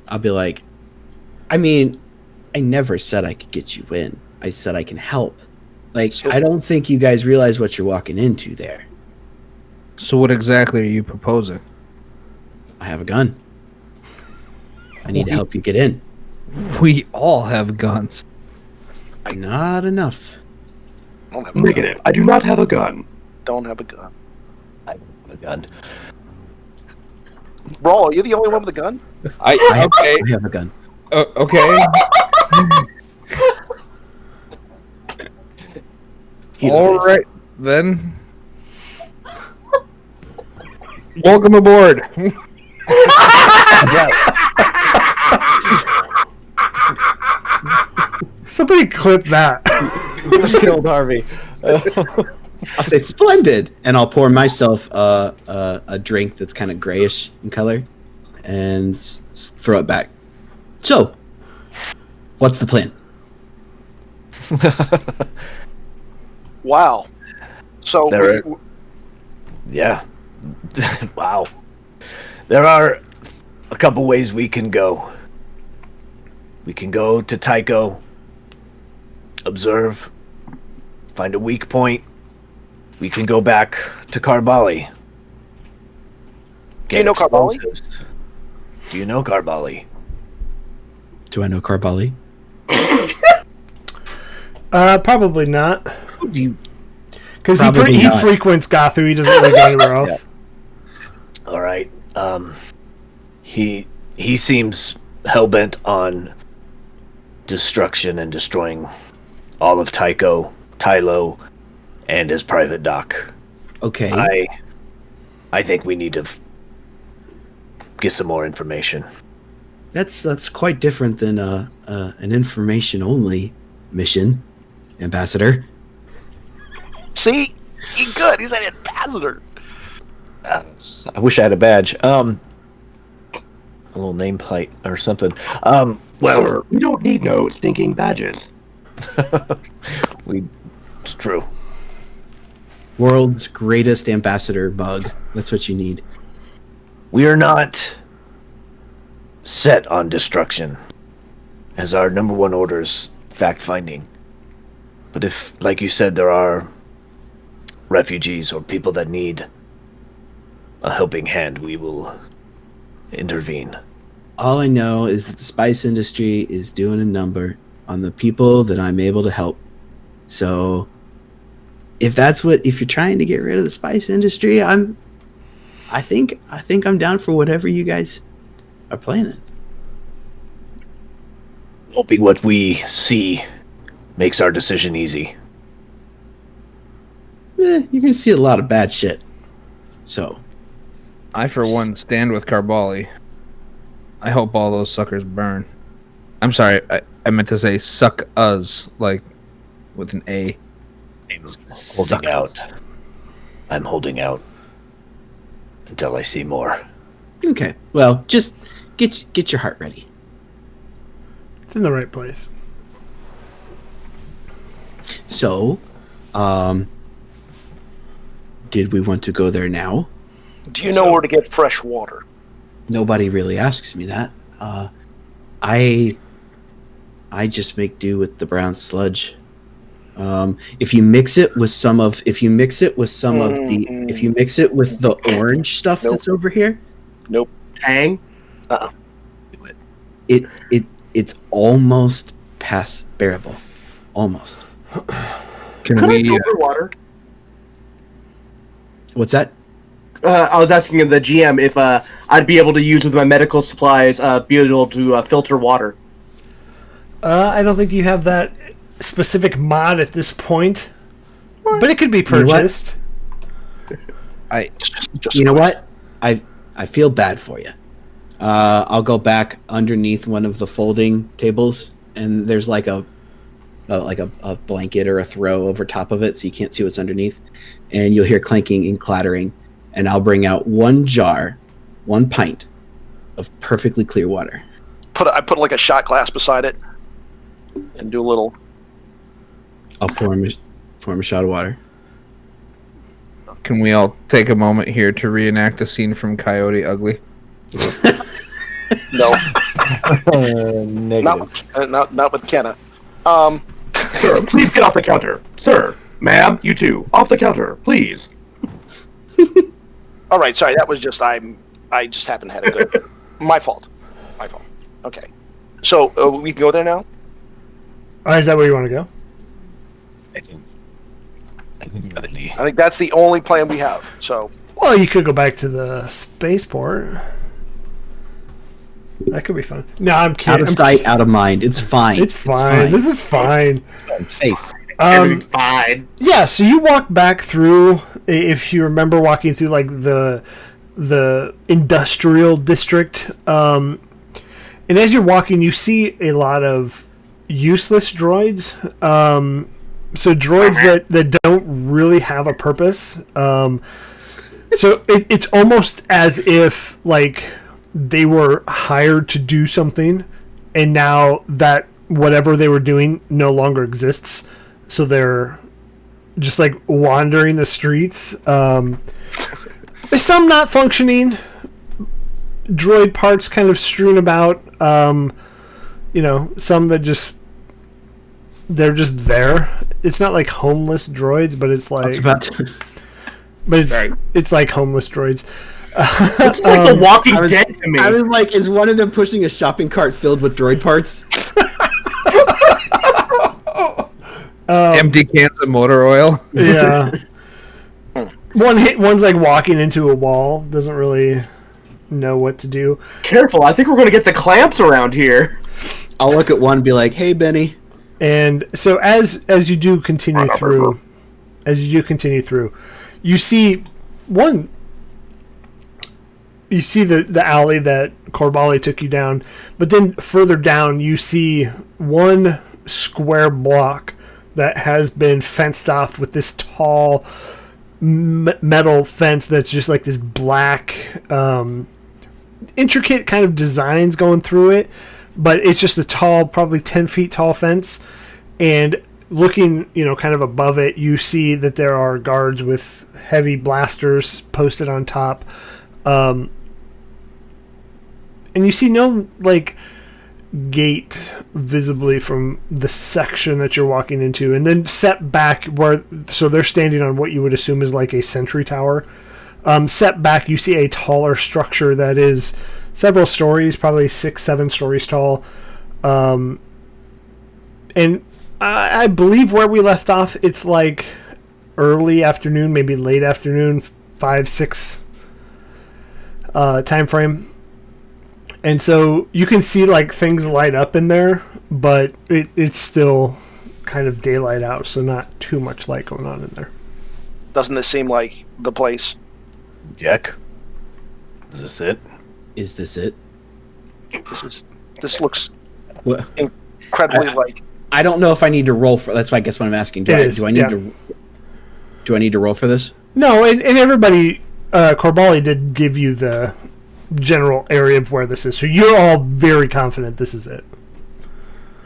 I'll be like, I mean, I never said I could get you in. I said I can help. Like, I don't think you guys realize what you're walking into there. So what exactly are you proposing? I have a gun. I need to help you get in. We all have guns. Not enough. Don't have a Negative. gun. I do not have a gun. Don't have a gun. I have a gun. Bro, are you the only one with a gun? I have a gun. Okay. All right then. Welcome aboard. Somebody clip that. Just killed Harvey. I'll say splendid, and I'll pour myself a drink that's kind of grayish in color, and throw it back. So, what's the plan? Wow. So Yeah. Wow. There are a couple ways we can go. We can go to Tycho, observe, find a weak point. We can go back to Karbali. Do you know Karbali? Do you know Karbali? Do I know Karbali? Probably not. Do you? Because Probably he not. frequents Gothu. He doesn't really go anywhere else. All right. He seems hell-bent on destruction and destroying all of Tylo, and his private dock. Okay. I think we need to get some more information. That's quite different than an information-only mission, Ambassador. see, he's good. He's an ambassador. I wish I had a badge. A little nameplate or something. Well, We don't need no stinking badges. it's true. World's greatest ambassador bug. That's what you need. We are not set on destruction, as our number one order is fact-finding. But if, like you said, there are refugees or people that need a helping hand, we will intervene. All I know is that the spice industry is doing a number on the people that I'm able to help. So if you're trying to get rid of the spice industry, I think I'm down for whatever you guys are planning. Hoping what we see makes our decision easy. You're gonna see a lot of bad shit. So I, for one, stand with Karbali. I hope all those suckers burn. I'm sorry, I meant to say suck us, like with an A. Holding out. I'm holding out until I see more. okay, well, just get your heart ready. It's in the right place. So, did we want to go there now? Do you know where to get fresh water? Nobody really asks me that. I just make do with the brown sludge. If you mix it with if you mix it with the orange stuff Nope. that's over here, Nope. Tang? it's almost past bearable. Almost. Can Could I we? filter water? What's that? I was asking the GM if I'd be able to use with my medical supplies, be able to filter water. I don't think you have that specific mod at this point, but it could be purchased. You know what? I feel bad for you. I'll go back underneath one of the folding tables, and there's like a blanket or a throw over top of it, so you can't see what's underneath. And you'll hear clanking and clattering, and I'll bring out one pint of perfectly clear water. I put like a shot glass beside it, and do a little. I'll pour him a shot of water. Can we all take a moment here to reenact a scene from Coyote Ugly? No, Negative. not with Kenna. Sir, please get off the counter. Sir, ma'am, you two, off the counter, please. All right, sorry. That was just I just haven't had a good. My fault. Okay, so we can go there now. Is that where you want to go? I think I think that's the only plan we have. So Well, you could go back to the spaceport. That could be fun. No, I'm kidding. Out of sight, out of mind. It's fine. It's fine. This is fine. faith. Everything's fine. Yeah, so you walk back through, if you remember walking through like the industrial district, and as you're walking, you see a lot of useless droids. So droids that don't really have a purpose. So it's almost as if like they were hired to do something, and now that whatever they were doing no longer exists. So they're just like wandering the streets. There's some not functioning. Droid parts kind of strewn about. Some that they're just there. It's not like homeless droids, but it's like. It's like homeless droids. It's like The Walking Dead to me. I was like, is one of them pushing a shopping cart filled with droid parts? Empty cans of motor oil. Yeah. One's like walking into a wall, doesn't really know what to do. Careful, I think we're going to get the clamps around here. I'll look at one and be like, hey, Benny. And so as you do continue through, you see the alley that Corbali took you down, but then further down you see one square block that has been fenced off with this tall metal fence that's just like this black intricate kind of designs going through it, but it's just a tall, probably 10 feet tall fence. And looking kind of above it, you see that there are guards with heavy blasters posted on top, and you see no like gate visibly from the section that you're walking into. And then set back so they're standing on what you would assume is like a sentry tower. Set back, you see a taller structure that is several stories, probably 6-7 stories tall. And I believe where we left off, it's like early afternoon, maybe late afternoon, 5-6 time frame. And so you can see like things light up in there, but it's still kind of daylight out, so not too much light going on in there. Doesn't this seem like the place? Jack, is this it? Is this it? This looks What? incredibly like. I don't know if I need to roll for. That's why I guess what I'm asking. Do I need to roll for this? No, and everybody, Corbali did give you the general area of where this is, so you're all very confident this is it.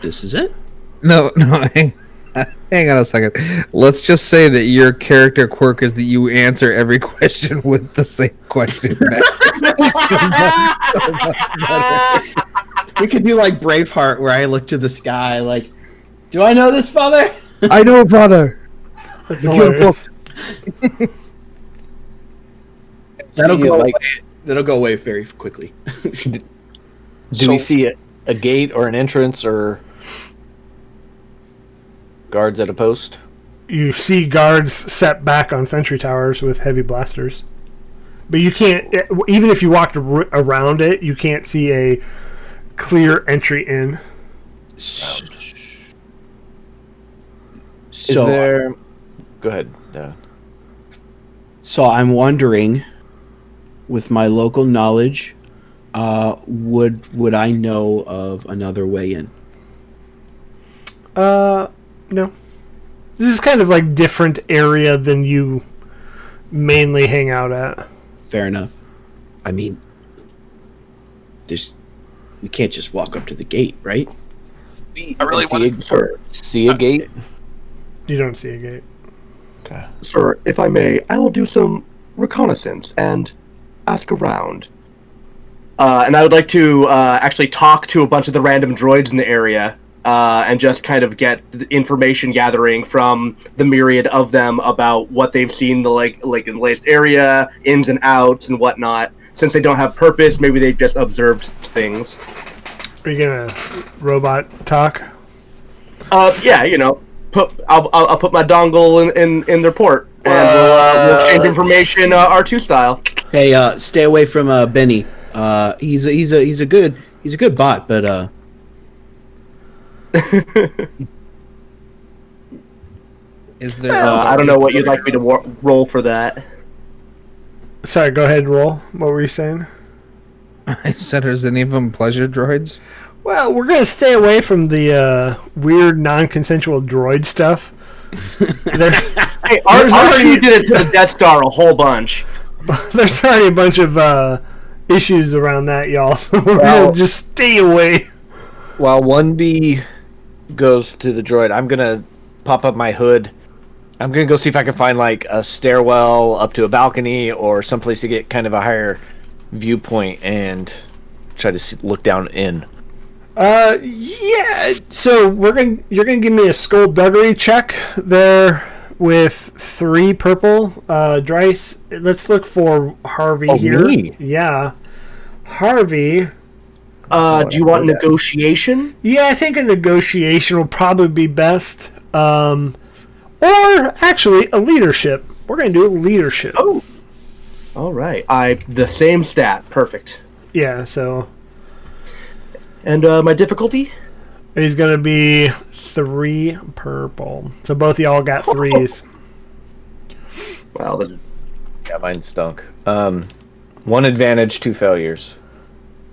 This is it? No, hang on a second. Let's just say that your character quirk is that you answer every question with the same question back. We could do like Braveheart, where I look to the sky, like, do I know this, Father? I know, Father. That's hilarious. That'll go away very quickly. Do we see a gate or an entrance or guards at a post? You see guards set back on sentry towers with heavy blasters. But you can't, even if you walked around it, you can't see a clear entry in. Is So, there? Go ahead. so I'm wondering, with my local knowledge, would I know of another way in? No. This is kind of like different area than you mainly hang out at. Fair enough. I mean, we can't just walk up to the gate, right? I really want to. See a gate. You don't see a gate. Okay. Sir, if I may, I will do some reconnaissance and ask around. And I would like to actually talk to a bunch of the random droids in the area and just kind of get information gathering from the myriad of them about what they've seen like in the latest area, ins and outs and whatnot. Since they don't have purpose, maybe they've just observed things. Are you gonna robot talk? Yeah, I'll put my dongle in their port, and we'll change information R2 style. Hey, stay away from Benny. He's a good bot, but Is there? I don't know what you'd like me to roll for that. Sorry, go ahead, roll. What were you saying? I said, is any of them pleasure droids? Well, we're gonna stay away from the weird, non-consensual droid stuff. Hey, R2 did it to the Death Star a whole bunch. There's already a bunch of issues around that, y'all. So we're gonna just stay away. While 1B goes to the droid, I'm gonna pop up my hood. I'm gonna go see if I can find like a stairwell up to a balcony or someplace to get kind of a higher viewpoint and try to look down in. Yeah. So you're gonna give me a skullduggery check there with 3 purple. Dryce, let's look for Harvey here. Me? Yeah, Harvey. Do you want negotiation? Yeah, I think a negotiation will probably be best. Or actually a leadership. We're gonna do a leadership. Oh, all right. The same stat. Perfect. Yeah. So. And my difficulty? He's gonna be 3 purple. So both of y'all got 3s. Well, Yeah, mine stunk. 1 advantage, 2 failures.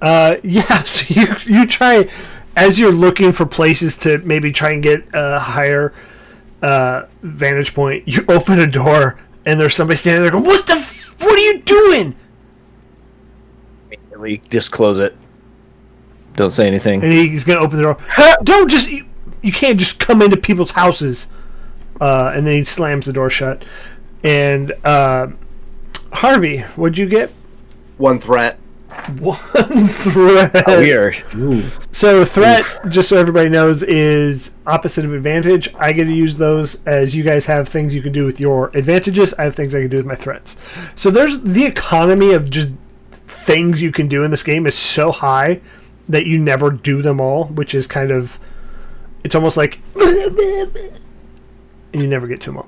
Yeah. So you try as you're looking for places to maybe try and get a higher vantage point. You open a door and there's somebody standing there going, "What what are you doing?" Immediately, just close it. Don't say anything. And he's gonna open the door. Don't just you can't just come into people's houses. And then he slams the door shut. And Harvey, what'd you get? 1 threat. 1 threat. Weird. So threat, just so everybody knows, is opposite of advantage. I get to use those as you guys have things you can do with your advantages. I have things I can do with my threats. So there's the economy of just things you can do in this game is so high that you never do them all, which is kind of, it's almost like and you never get to them all.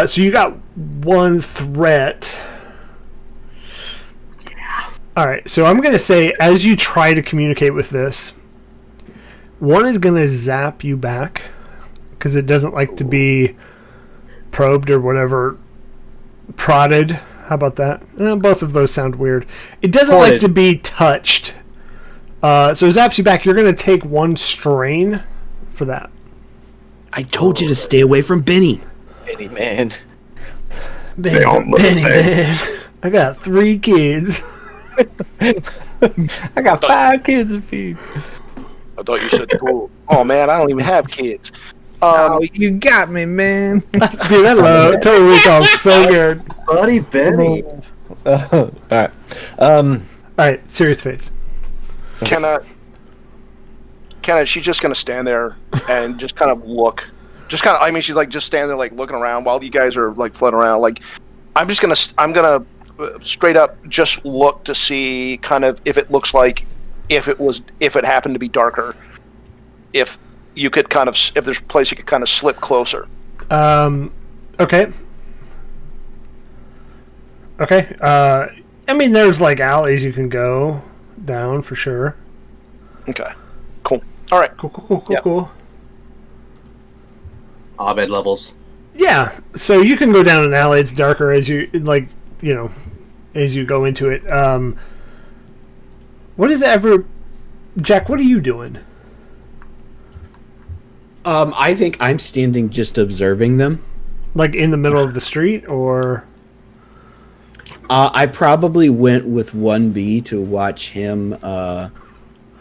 So you got 1 threat. Alright, so I'm going to say, as you try to communicate with this, 1 is going to zap you back, because it doesn't like to be probed or whatever, prodded. How about that? Both of those sound weird. It doesn't like to be touched. So it zaps you back. You're going to take 1 strain for that. I told you to stay away from Benny. Benny, man. Benny, man. I got 3 kids. I got 5 kids to feed. I thought you said, "Oh man, I don't even have kids." Oh, you got me, man. Dude, I love Total Recall. So good. Buddy Benny. All right. Alright, serious face. Can she's just gonna stand there and just kind of look, I mean, she's like just standing there like looking around while you guys are like floating around. Like, I'm gonna straight up just look to see kind of if it looks like if it happened to be darker, if you could kind of, if there's a place you could kind of slip closer. Okay. Okay. I mean, there's like alleys you can go down for sure. Okay. Cool. All right. Cool. Yeah. Cool. Abed levels. Yeah. So you can go down an alley. It's darker as you as you go into it. What is ever, Jack? What are you doing? I think I'm standing just observing them. Like in the middle of the street, or? I probably went with 1B to watch him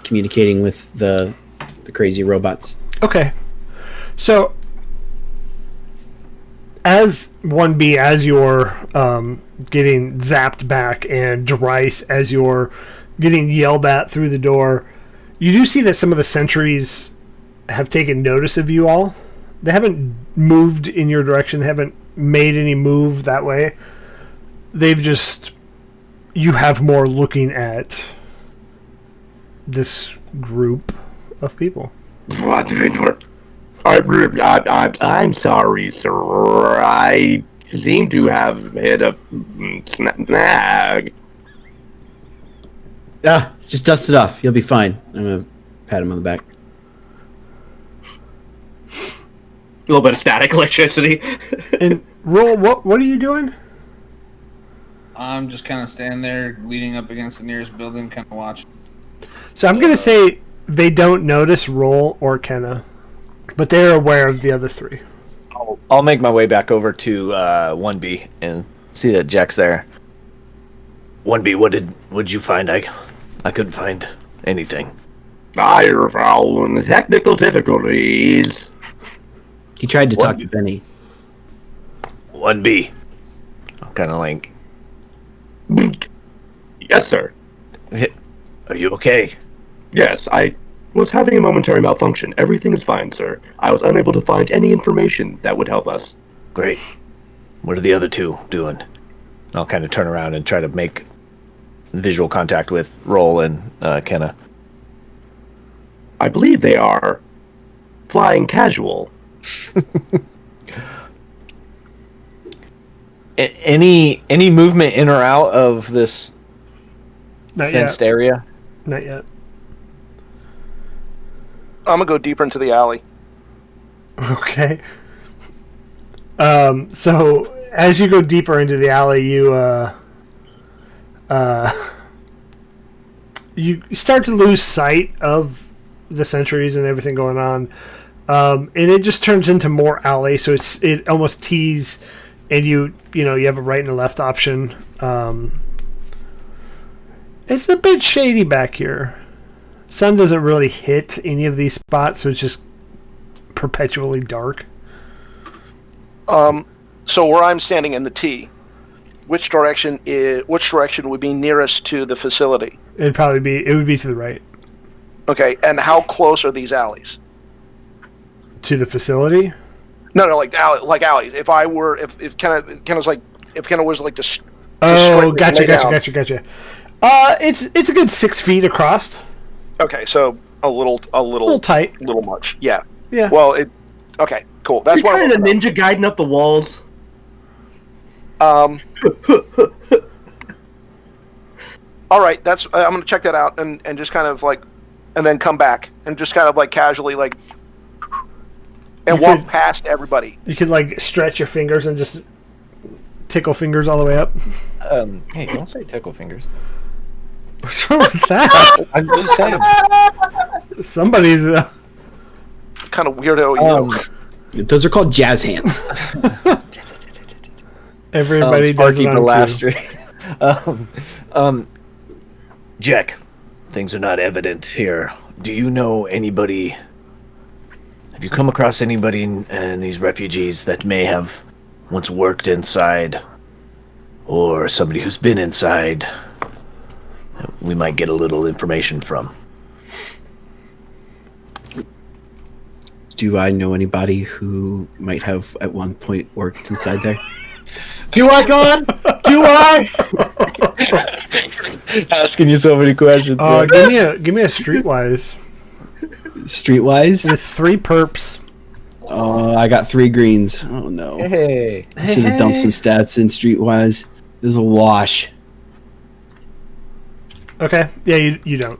communicating with the crazy robots. Okay. So, as 1B, as you're getting zapped back, and Dryce, as you're getting yelled at through the door, you do see that some of the sentries have taken notice of you all. They haven't moved in your direction. They haven't made any move that way. They've just... You have more looking at this group of people. I'm sorry, sir. I seem to have hit a snag. Just dust it off. You'll be fine. I'm gonna pat him on the back. A little bit of static electricity. And roll. What are you doing? I'm just kind of standing there, leaning up against the nearest building, kind of watching. So I'm gonna say they don't notice Roll or Kenna, but they're aware of the other three. I'll make my way back over to 1B and see that Jack's there. 1B, what'd you find? I couldn't find anything. I found technical difficulties. He tried to talk to Benny. 1B. I'm kind of like... Yes, sir. Are you okay? Yes, I was having a momentary malfunction. Everything is fine, sir. I was unable to find any information that would help us. Great. What are the other two doing? I'll kind of turn around and try to make visual contact with Roll and Kenna. I believe they are flying casual. Any movement in or out of this fenced area? Not yet. I'm gonna go deeper into the alley. Okay. So as you go deeper into the alley, you start to lose sight of the sentries and everything going on, and it just turns into more alley. So it almost tees, and you have a right and a left option. It's a bit shady back here. Sun doesn't really hit any of these spots, so it's just perpetually dark. So where I'm standing in the T, which direction would be nearest to the facility? It would be to the right. Okay, and how close are these alleys? To the facility? No, like alleys. If Kenna was like to oh, gotcha. It's a good 6 feet across. Okay, so a little tight, little much. Yeah. Well, okay, cool. That's You're what kind of ninja guiding up the walls. All right, I'm gonna check that out and just kind of like, and then come back and just kind of like casually like, and walk past everybody. You could like stretch your fingers and just tickle fingers all the way up. Hey, don't say tickle fingers. What's wrong with that? I'm just saying. Somebody's kind of weirdo. Those are called jazz hands. Everybody does it on last street. Jack, things are not evident here. Do you know anybody? Have you come across anybody in these refugees that may have once worked inside, or somebody who's been inside? We might get a little information from. Do I know anybody who might have at one point worked inside there? Do I, God? Do I? Asking you so many questions. Give me a streetwise. Streetwise? With 3 perps. Oh, I got 3 greens. Oh no. Hey. I should have dumped some stats in Streetwise. This is a wash. Okay. Yeah, you don't.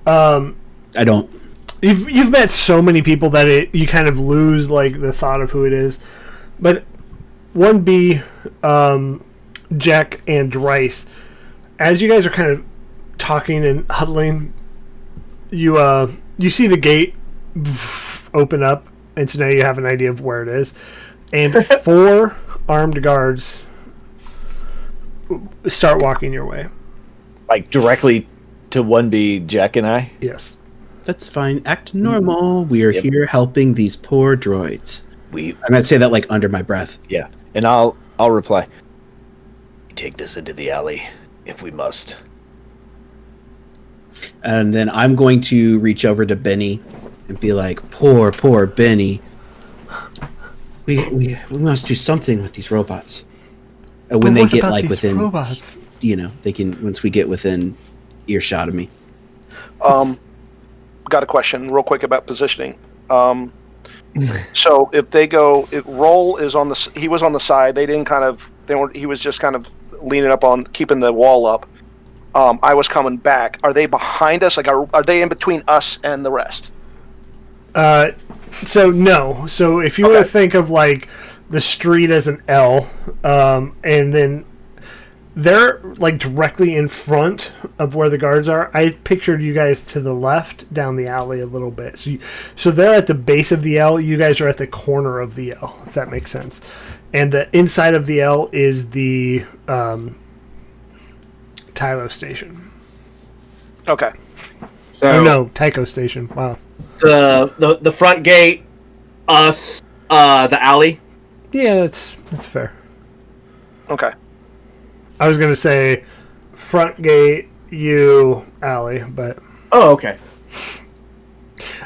I don't. You've met so many people that you kind of lose like the thought of who it is. But 1B, Jack and Dryce, as you guys are kind of talking and huddling, you see the gate open up, and so now you have an idea of where it is. And 4 armed guards start walking your way. Like directly to 1B, Jack and I? Yes. That's fine. Act normal. We are here helping these poor droids. I'm gonna say that like under my breath. Yeah, and I'll reply. Take this into the alley if we must. And then I'm going to reach over to Benny and be like, poor Benny. We must do something with these robots. And when they get like within robots? They can once we get within earshot of me. Got a question real quick about positioning. So if Roll is on he was on the side. He was just kind of leaning up on keeping the wall up. I was coming back. Are they behind us? Like, are they in between us and the rest? So no. So if you were to think of like the street as an L, and then they're like directly in front of where the guards are. I pictured you guys to the left down the alley a little bit. So they're at the base of the L. You guys are at the corner of the L, if that makes sense. And the inside of the L is the Tylo station. Okay. So no, Tycho station. Wow. The front gate, us, the alley. Yeah, that's fair. Okay. I was gonna say front gate, you, alley, but Oh, okay.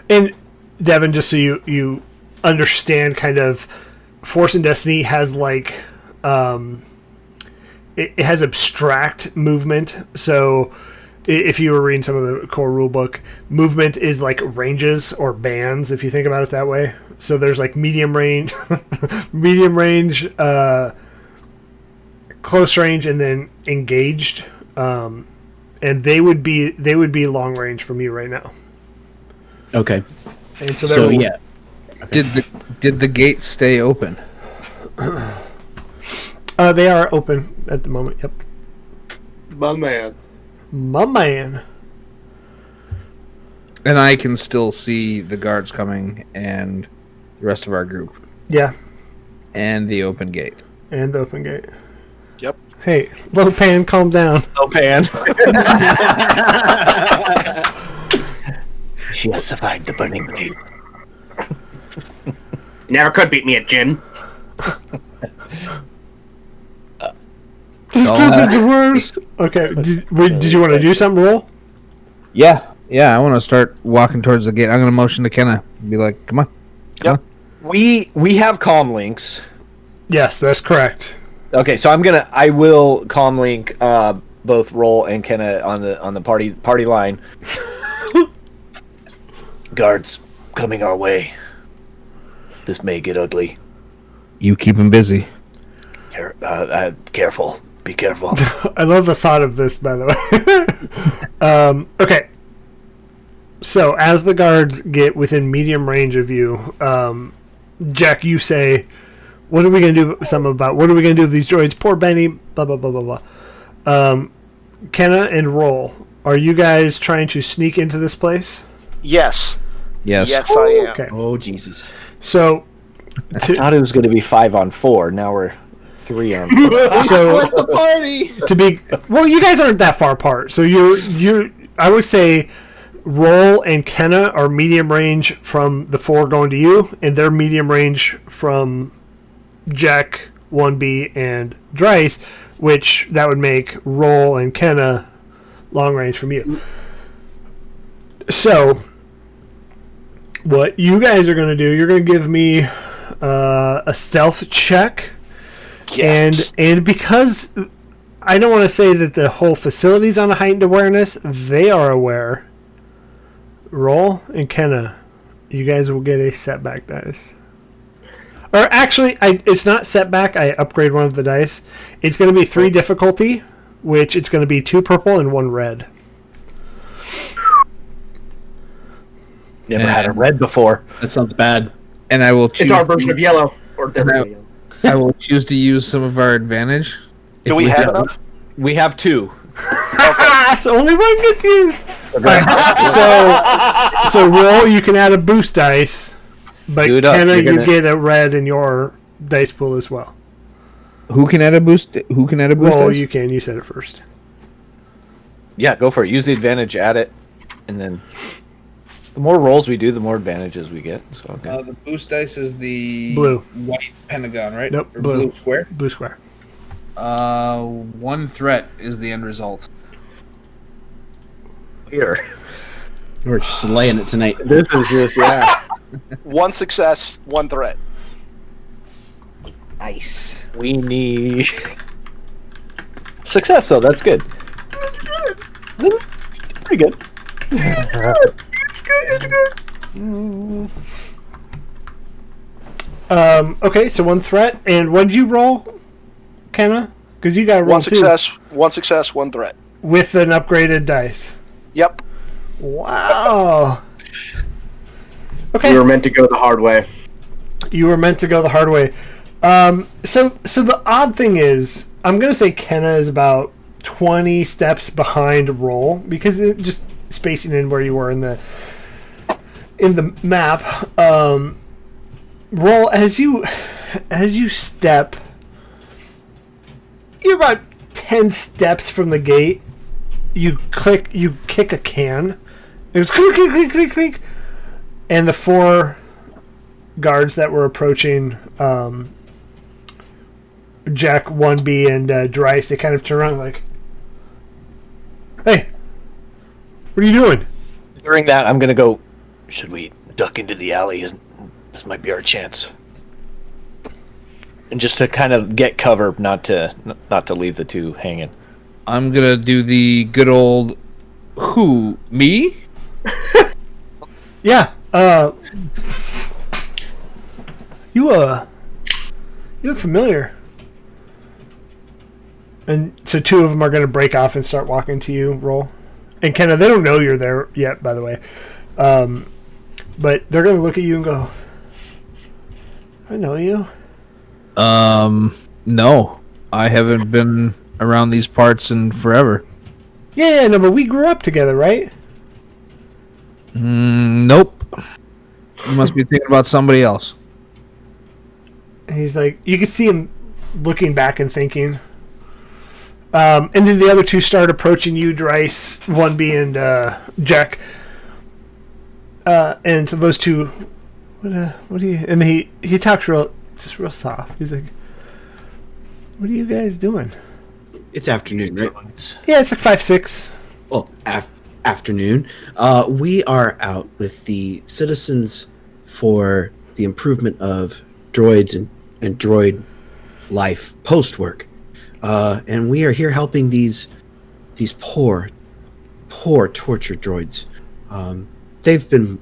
and Devin, just so you understand, kind of Force and Destiny has like it has abstract movement. So if you were reading some of the core rulebook, movement is like ranges or bands, if you think about it that way. So there's like medium range, close range, and then engaged. And they would be long range from you right now. Okay. And So yeah. Okay. Did the gate stay open? They are open at the moment. Yep. My man. My man. And I can still see the guards coming and the rest of our group. Yeah. And the open gate. And the open gate. Yep. Hey, Lopan, calm down. Lopan. She has survived the burning gate. Never could beat me at gin. This group is the worst. Okay, did you want to do something, Roll? Yeah, I want to start walking towards the gate. I'm going to motion to Kenna. Be like, come on. Yep. We have comm links. Yes, that's correct. Okay, so I will comm link both Roll and Kenna on the party line. Guards coming our way. This may get ugly. You keep him busy. Careful. Be careful. I love the thought of this, by the way. Okay. So, as the guards get within medium range of you, Jack, you say, what are we going to do what are we going to do with these droids? Poor Benny, blah, blah, blah, blah, blah. Kenna and Roll, are you guys trying to sneak into this place? Yes. Yes. Yes, I am. Okay. Oh Jesus. So, I thought it was going to be 5-on-4. Now we're 3-on-4. so the party. you guys aren't that far apart. So I would say Roll and Kenna are medium range from the 4 going to you, and they're medium range from Jack, 1B, and Dryce, which that would make Roll and Kenna long range from you. So what you guys are going to do, you're going to give me a stealth check. Yes. And because I don't want to say that the whole facility's on a heightened awareness, they are aware. Roll and Kenna, you guys will get a setback dice. Or actually, it's not setback. I upgrade one of the dice. It's going to be 3 difficulty, which it's going to be 2 purple and 1 red. Never had a red before. That sounds bad. And I will choose. It's our version of yellow. Or their version of yellow. I will choose to use some of our advantage. Do we have enough? We have 2. So only one gets used. So roll. You can add a boost dice, but Do it up. Kenna, You're you gonna- get a red in your dice pool as well. Who can add a boost? Who can add a boost? Roll. dice? You can. You said it first. Yeah, go for it. Use the advantage, add it, and then the more rolls we do, the more advantages we get. So okay. The boost dice is the Blue. white pentagon, right? Nope, Or blue. square. Blue square. 1 threat is the end result. Here, We're just laying it tonight. this is just 1 success, 1 threat. Nice. we need success though. That's good. Pretty good. Okay, so 1 threat, and what did you roll, Kenna? Because you got to roll 1 success, 1 success, 1 threat. with an upgraded dice. Yep. Wow. Okay. We were meant to go the hard way. You were meant to go the hard way. So the odd thing is, I'm gonna say Kenna is about 20 steps behind Roll because it just spacing in where you were in the map. Roll as you step, you're about 10 steps from the gate. You kick a can. It was click, click, click, click, click, and the 4 guards that were approaching Jack 1B and Dryce, they kind of turn around like, "Hey, what are you doing?" During that, I'm gonna go. Should we duck into the alley? This might be our chance. And just to kind of get cover, not to leave the 2 hanging. I'm gonna do the good old who me? Yeah. You look familiar. And so 2 of them are going to break off and start walking to you. Roll. And Kenna, they don't know you're there yet, by the way. But they're going to look at you and go, "I know you." No, I haven't been around these parts in forever. Yeah, no, but we grew up together, right? Nope. You must be thinking about somebody else. And he's like, you can see him looking back and thinking. And then the other 2 start approaching you, Dryce, 1B, and Jack. And so those 2, what do you? And he talks real soft. He's like, "What are you guys doing?" It's afternoon, right? Yeah, it's like 5-6. Well, afternoon. We are out with the Citizens for the Improvement of Droids and Droid Life Post Work. And we are here helping these poor tortured droids. They've been,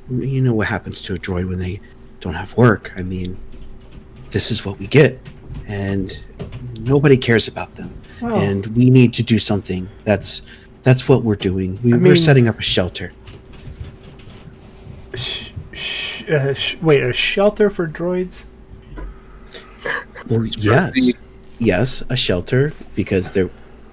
you know what happens to a droid when they don't have work. I mean, this is what we get, and nobody cares about them. Well, And we need to do something. That's what we're doing. We're mean- setting up a shelter. wait, a shelter for droids? Well, yes, a shelter, because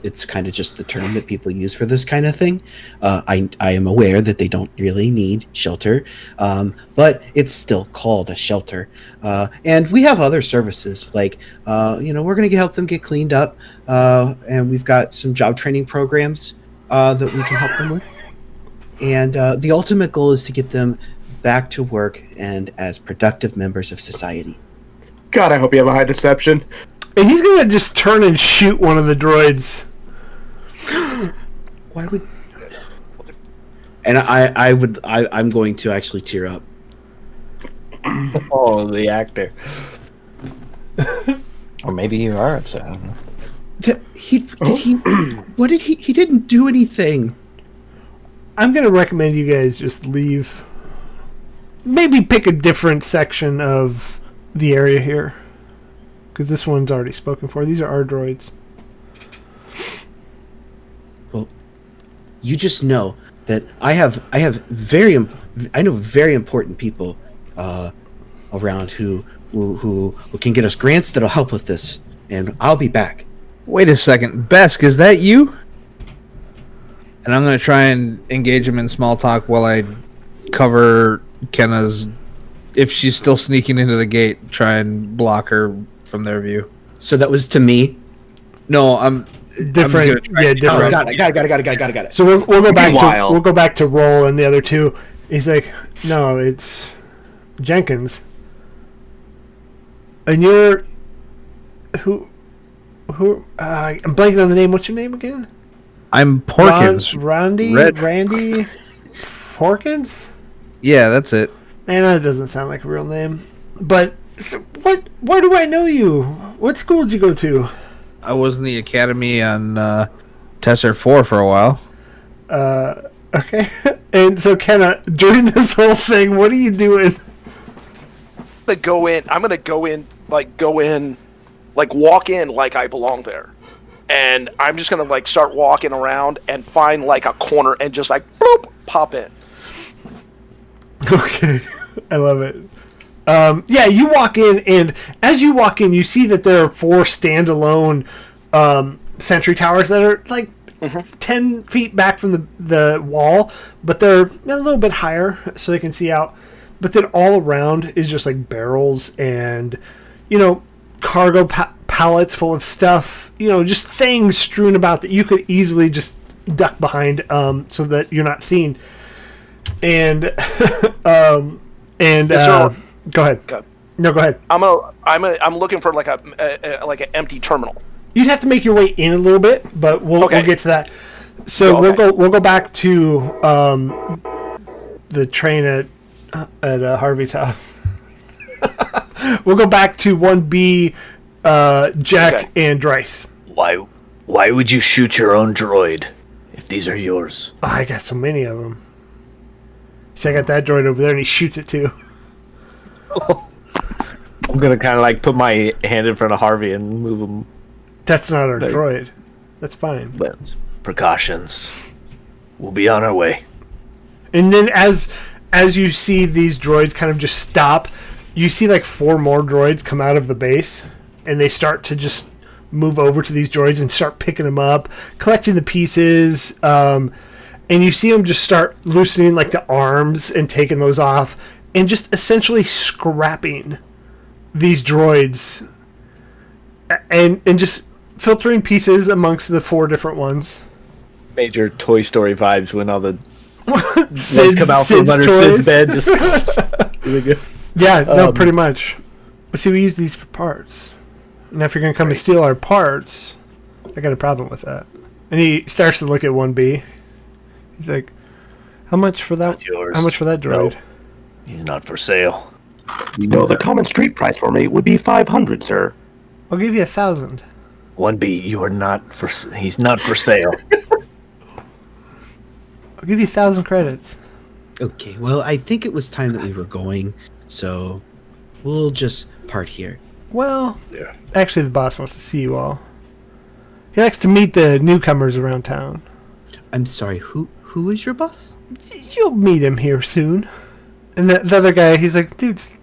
it's kind of just the term that people use for this kind of thing. I am aware that they don't really need shelter, but it's still called a shelter. And we have other services, like, we're going to help them get cleaned up, and we've got some job training programs that we can help them with. And the ultimate goal is to get them back to work and as productive members of society. God, I hope you have a high deception. And he's gonna just turn and shoot one of the droids. Why would? And I'm going to actually tear up. Oh, the actor. Or maybe you are upset. I don't know. What did he? He didn't do anything. I'm gonna recommend you guys just leave. Maybe pick a different section of the area here, because this one's already spoken for. These are our droids. Well, you just know that I know very important people around who can get us grants that'll help with this, and I'll be back. Wait a second, Besk, is that you? And I'm gonna try and engage him in small talk while I cover Kenna's. If she's still sneaking into the gate, try and block her from their view. So that was to me. No, I'm different. Yeah, different. Oh, got it. So we'll go back to Roll and the other two. He's like, no, it's Jenkins. And you're who? I'm blanking on the name. What's your name again? I'm Porkins. Randy Porkins? Yeah, that's it. Man, that doesn't sound like a real name. But so where do I know you? What school did you go to? I was in the academy on Tesser 4 for a while. Okay. And so Kenna, during this whole thing, what are you doing? I'm gonna go in, walk in like I belong there. And I'm just gonna like start walking around and find like a corner and just like boop, pop in. Okay. I love it. Yeah, you walk in, and as you walk in, you see that there are 4 standalone sentry towers that are like 10 feet back from the wall, but they're a little bit higher so they can see out. But then all around is just like barrels and, cargo pallets full of stuff, just things strewn about that you could easily just duck behind so that you're not seen. And, go ahead. Go. No, go ahead. I'm looking for like an empty terminal. You'd have to make your way in a little bit, but we'll get to that. So we'll go back to the train at Harvey's house. We'll go back to 1B, Jack and Dryce. Why would you shoot your own droid if these are yours? Oh, I got so many of them. See, I got that droid over there, and he shoots it too. I'm gonna kind of like put my hand in front of Harvey and move him. That's not our droid. That's fine. But precautions. We'll be on our way. And then as you see these droids kind of just stop, you see like 4 more droids come out of the base, and they start to just move over to these droids and start picking them up, collecting the pieces, and you see them just start loosening like the arms and taking those off, and just essentially scrapping these droids, and just filtering pieces amongst the 4 different ones. Major Toy Story vibes when all the Sid's come out from under toys. Sid's bed. Just really good. Yeah, no, pretty much. But see, we use these for parts. Now, if you're going to come and steal our parts, I got a problem with that. And he starts to look at 1B. He's like, how much for that? How much for that droid? No, he's not for sale. The common street price for me would be 500, sir. I'll give you 1,000. 1B, you are not for. He's not for sale. I'll give you 1,000 credits. Okay, well, I think it was time that we were going, so we'll just part here. Well, actually, the boss wants to see you all. He likes to meet the newcomers around town. I'm sorry, who is your boss? You'll meet him here soon. And the other guy, he's like, dude, his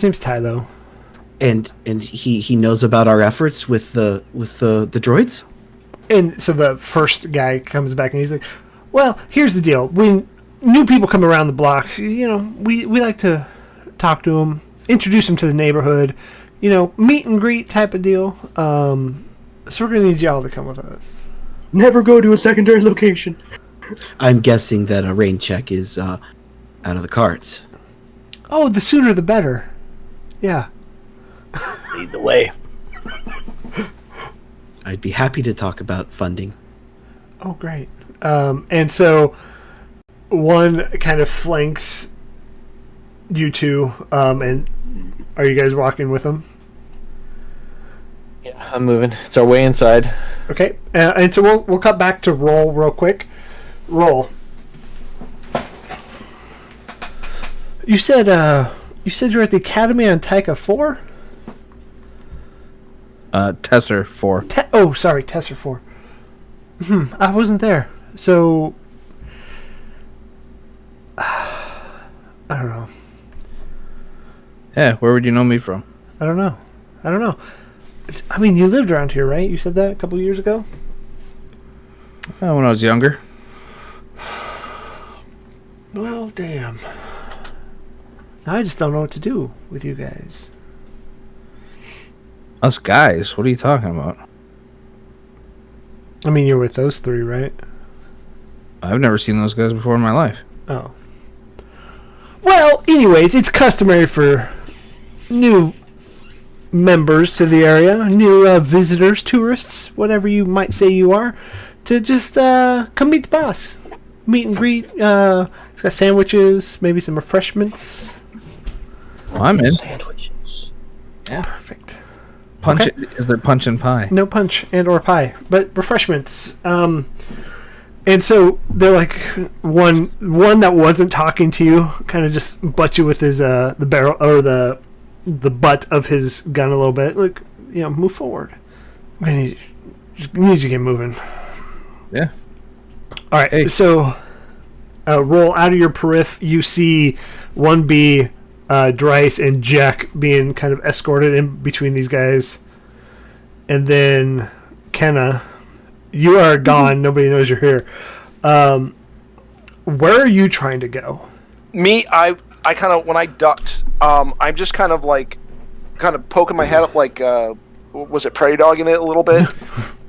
name's Tylo. And he knows about our efforts with the droids? And so the first guy comes back and he's like, well, here's the deal. When new people come around the blocks, we like to talk to them, introduce them to the neighborhood, meet and greet type of deal. So we're going to need y'all to come with us. Never go to a secondary location. I'm guessing that a rain check is out of the cards. Oh, the sooner the better. Yeah. Lead the way. I'd be happy to talk about funding. Oh, great. And so one kind of flanks you two, and are you guys walking with them? Yeah, I'm moving. It's our way inside. Okay, and so we'll cut back to Roll real quick. Roll. You said You said you were at the Academy on Taika 4? Tesser 4. Sorry, Tesser 4. I wasn't there. So... I don't know. Yeah, where would you know me from? I don't know. I mean, you lived around here, right? You said that a couple years ago? When I was younger. Well, damn. Now I just don't know what to do with you guys. Us guys? What are you talking about? I mean, you're with those three, right? I've never seen those guys before in my life. Oh. Well, anyways, it's customary for new members to the area, new visitors, tourists, whatever you might say you are, to just come meet the boss. Meet and greet. It's got sandwiches, maybe some refreshments. Well, I'm in. Sandwiches. Yeah. Perfect. Punch Okay. it. Is there punch and pie? No punch and or pie, but refreshments. And so they're like one that wasn't talking to you, kind of just butts you with his the barrel or the butt of his gun a little bit. Like, move forward. I need you to get moving. Yeah. All right. Hey. So roll out of your periph. You see 1B, Dryce, and Jack being kind of escorted in between these guys, and then Kenna. You are gone. Nobody knows you're here. Where are you trying to go? Me, I kind of, when I ducked, I'm just kind of poking my head up like, was it prairie dogging it a little bit?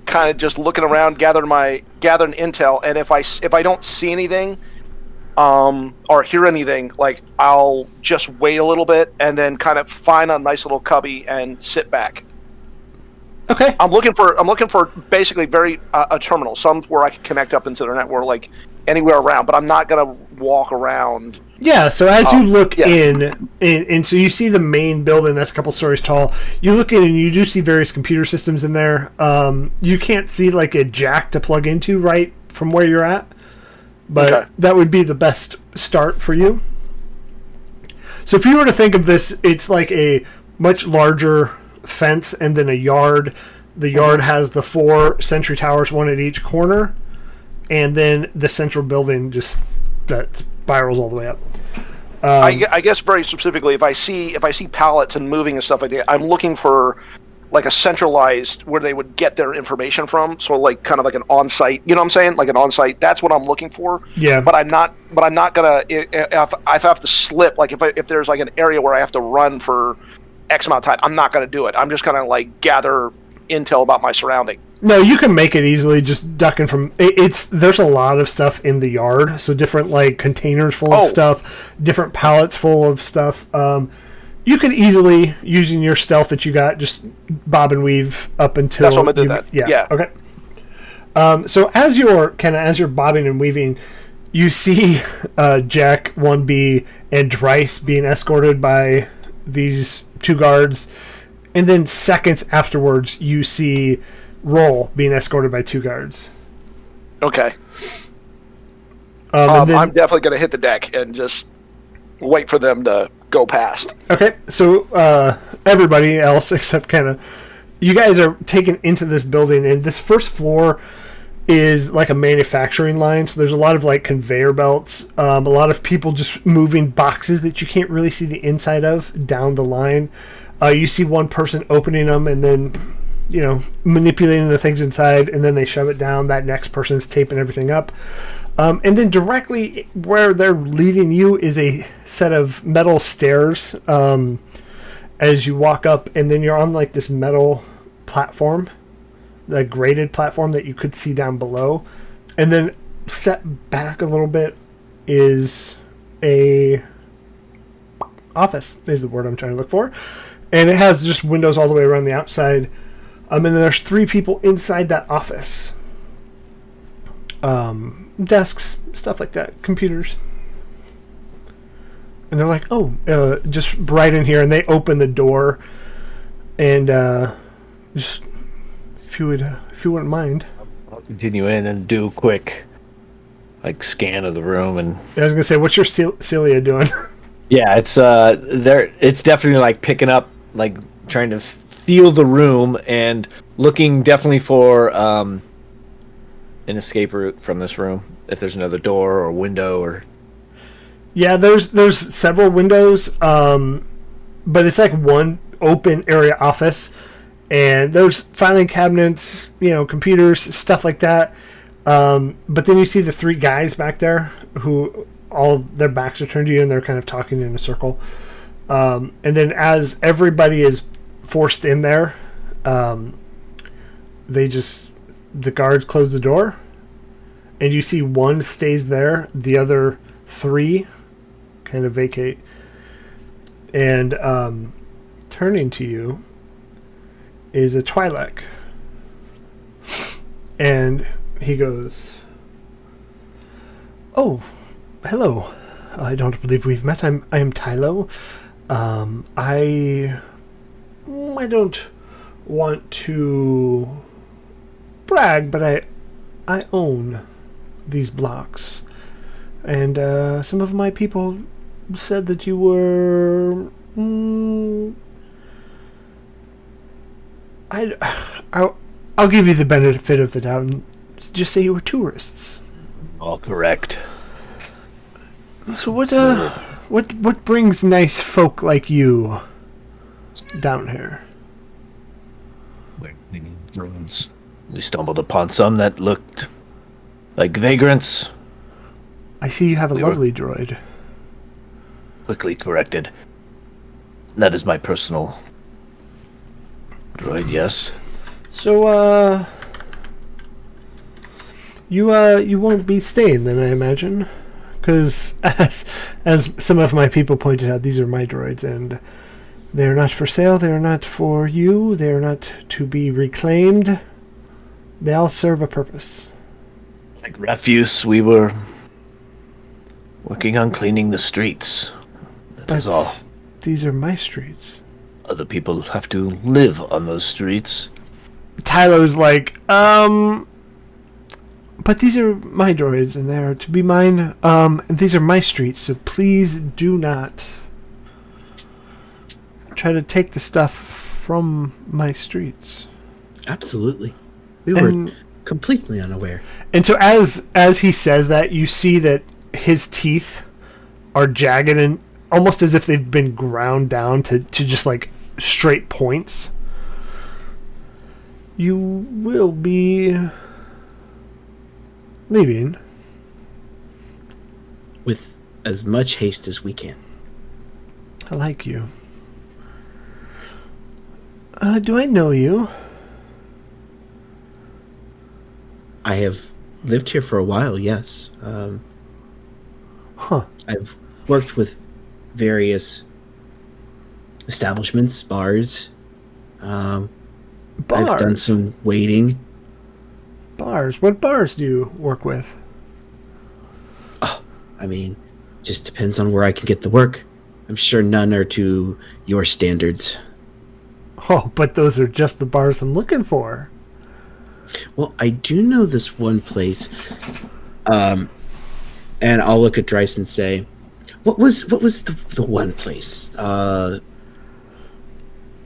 Kind of just looking around, gathering intel, and if I don't see anything, or hear anything, like, I'll just wait a little bit and then kind of find a nice little cubby and sit back. Okay. I'm looking for basically a terminal, some where I can connect up into the network, like anywhere around, but I'm not gonna walk around. Yeah. So as you look in, so you see the main building that's a couple stories tall. You look in and you do see various computer systems in there. You can't see like a jack to plug into right from where you're at, but that would be the best start for you. So if you were to think of this, it's like a much larger fence and then a yard. The yard has the 4 sentry towers, one at each corner, and then the central building just that spirals all the way up. I guess very specifically, if I see pallets and moving and stuff like that, I'm looking for like a centralized where they would get their information from. So like kind of like an on-site, you know what I'm saying? Like an on-site. That's what I'm looking for. Yeah. But I'm not gonna if I have to slip, like if there's like an area where I have to run for X amount of time, I'm not gonna do it. I'm just gonna like gather intel about my surrounding. No, you can make it easily just ducking from there's a lot of stuff in the yard, so different like containers full of stuff, different pallets full of stuff. You could easily, using your stealth that you got, just bob and weave up until that's what I'm gonna do. Yeah. Okay. So as you're bobbing and weaving, you see Jack, 1B, and Dryce being escorted by these 2 guards, and then seconds afterwards you see Roll being escorted by 2 guards. Okay. And then, I'm definitely going to hit the deck and just wait for them to go past. Okay, so everybody else except Kenna, you guys are taken into this building, and this first floor is like a manufacturing line, so there's a lot of like conveyor belts, a lot of people just moving boxes that you can't really see the inside of down the line. You see one person opening them and then manipulating the things inside, and then they shove it down. That next person's taping everything up. And then directly where they're leading you is a set of metal stairs as you walk up, and then you're on like this metal platform, the graded platform that you could see down below. And then set back a little bit is a office, is the word I'm trying to look for. And it has just windows all the way around the outside. And then there's 3 people inside that office. Desks, stuff like that, computers. And they're like, just right in here. And they open the door. And just, if you wouldn't mind. I'll continue in and do a quick scan of the room. And I was going to say, what's your Celia doing? Yeah, it's there. It's definitely like picking up, like trying to feel the room and looking definitely for an escape route from this room. If there's another door or window or Yeah, there's several windows, but it's like one open area office, and there's filing cabinets, computers, stuff like that. But then you see the three guys back there who all their backs are turned to you, and they're kind of talking in a circle. And then as everybody is forced in there, the guards close the door, and you see one stays there, the other three kind of vacate, and turning to you is a Twi'lek, and he goes, "Oh, hello. I don't believe we've met. I am Tylo. I don't want to brag, but I own these blocks, and some of my people said that you were I'll give you the benefit of the doubt and just say you were tourists." all correct. So what brings nice folk like you down here? We stumbled upon some that looked like vagrants. I see you have a lovely droid. Quickly corrected. That is my personal droid, yes. So you won't be staying then, I imagine, because as some of my people pointed out, these are my droids, and they are not for sale. They are not for you. They are not to be reclaimed. They all serve a purpose. Like refuse, we were working on cleaning the streets. That is all. These are my streets. Other people have to live on those streets. Tylo's like, but these are my droids, and they are to be mine. And these are my streets, so please do not try to take the stuff from my streets. Absolutely. We were completely unaware. And so as he says that, you see that his teeth are jagged and almost as if they've been ground down to just like straight points. You will be leaving With as much haste as we can. I like you. Do I know you? I have lived here for a while, yes. I've worked with various establishments, bars. Bars? I've done some waiting. Bars? What bars do you work with? Oh, I mean, just depends on where I can get the work. I'm sure none are to your standards. Oh, but those are just the bars I'm looking for. Well, I do know this one place. And I'll look at Dryce and say, what was the one place?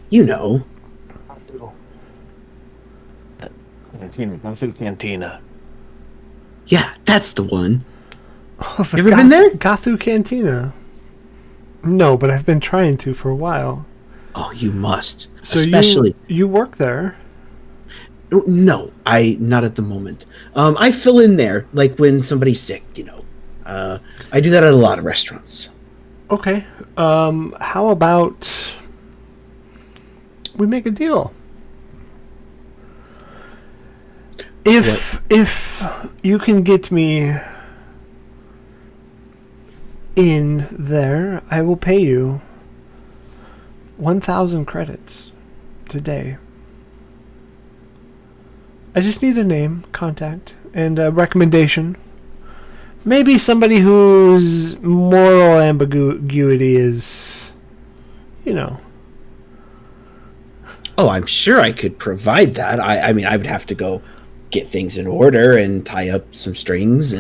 You know. Cantina. Yeah, that's the one. Oh, You ever been there? Gathu Cantina. No, but I've been trying to for a while. Oh, you must. So Especially. you work there? No, not at the moment. I fill in there, like when somebody's sick, you know. I do that at a lot of restaurants. Okay. How about we make a deal? If you can get me in there, I will pay you 1,000 credits today. I just need a name, contact, and a recommendation. Maybe somebody whose moral ambiguity is, you know. Oh, I'm sure I could provide that. I mean, I would have to go get things in order and tie up some strings,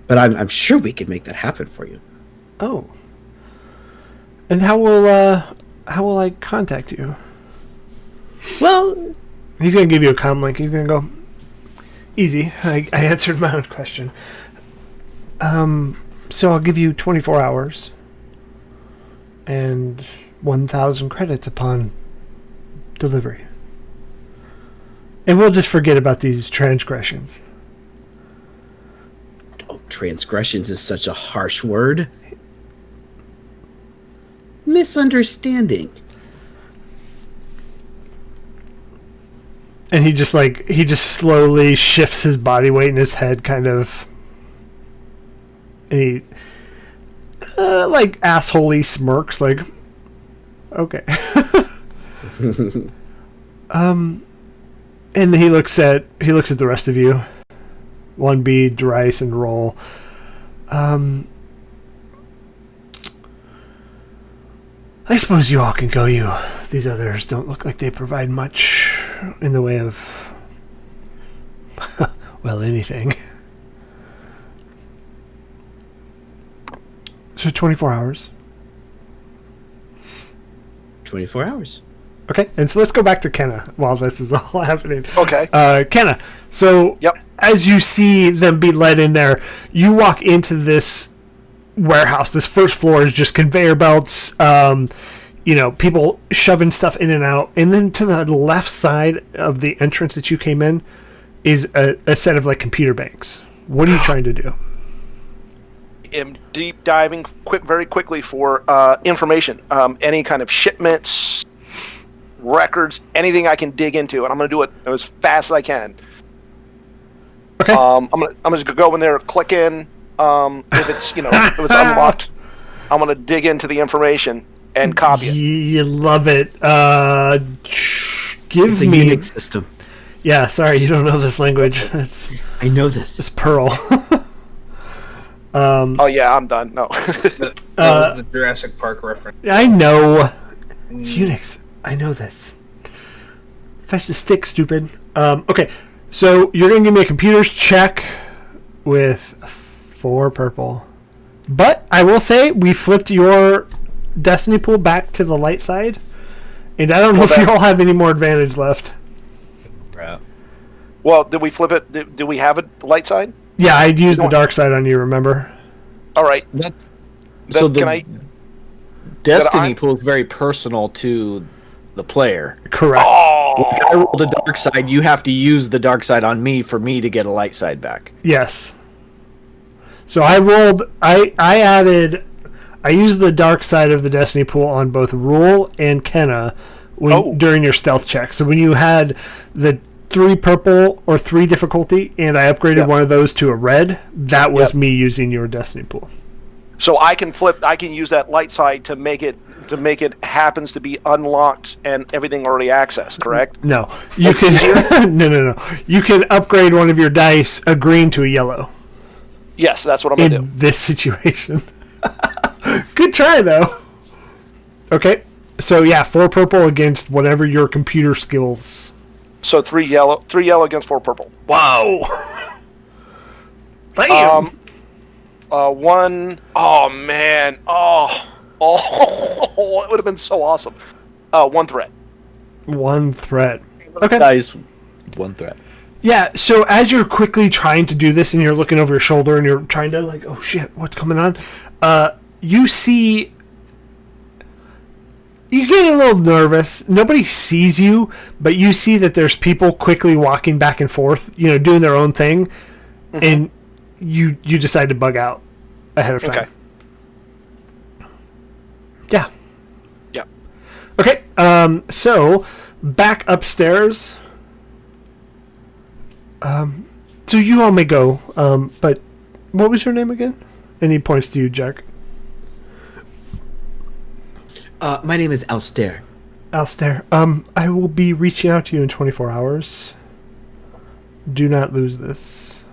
but I'm sure we could make that happen for you. Oh, And how will I contact you? Well, He's gonna give you a comm link. He's gonna go easy. I answered my own question. So I'll give you 24 hours and 1,000 credits upon delivery. And we'll just forget about these transgressions. oh, transgressions is such a harsh word. Misunderstanding. And he just slowly shifts his body weight and his head kind of, and he like assholey smirks like, okay. And he looks at the rest of you. 1B, Darice, and Roll. I suppose you all can go. These others don't look like they provide much in the way of, well, anything. So 24 hours. 24 hours. Okay, and so let's go back to Kenna while this is all happening. Okay. Kenna, so Yep. as you see them be led in there, you walk into this warehouse. This first floor is just conveyor belts, people shoving stuff in and out. And then to the left side of the entrance that you came in is a set of like computer banks. What are you trying to do? Am deep diving very quickly for information, any kind of shipments, records, anything I can dig into, and I'm going to do it as fast as I can. Okay. I'm just gonna go in there, click in. If it's if it's unlocked, I'm gonna dig into the information and copy it. You love it. Give It's a me Unix system. Yeah, sorry, you don't know this language. It's I know this. Perl. Oh yeah, I'm done. No. That was the Jurassic Park reference. I know. It's Unix. I know this. Fetch the stick, stupid. Okay, so you're going to give me a computer's check with 4 purple. But I will say, we flipped your Destiny pool back to the light side. And I don't know if you all have any more advantage left. Well, did we flip it? Do we have a light side? Yeah, I'd use the dark side on you, remember? All right. So the can I? Destiny pool is very personal to the player. Correct. When I roll the dark side, you have to use the dark side on me for me to get a light side back. Yes. So I used the dark side of the Destiny pool on both Rule and Kenna during your stealth check. So when you had the 3 purple or 3 difficulty, and I upgraded one of those to a red, that was me using your Destiny pool. So I can use that light side to make it happens to be unlocked and everything already accessed, correct? No. You can no. You can upgrade one of your dice a green to a yellow. Yes, that's what I'm going to do. In this situation. Good try, though. Okay. So, 4 purple against whatever your computer skills. So 3 yellow against 4 purple. Wow. Damn. 1. Oh, man. Oh, it would have been so awesome. 1 threat. 1 threat. Okay. Guys, 1 threat. Yeah, so as you're quickly trying to do this and you're looking over your shoulder and you're trying to like, oh shit, what's coming on? You get a little nervous. Nobody sees you, but you see that there's people quickly walking back and forth, doing their own thing, and you decide to bug out ahead of time. Okay. Yeah. Okay, so back upstairs. So you all may go, but what was your name again? And he points to you, Jack. My name is Alstair. Alstair. I will be reaching out to you in 24 hours. Do not lose this.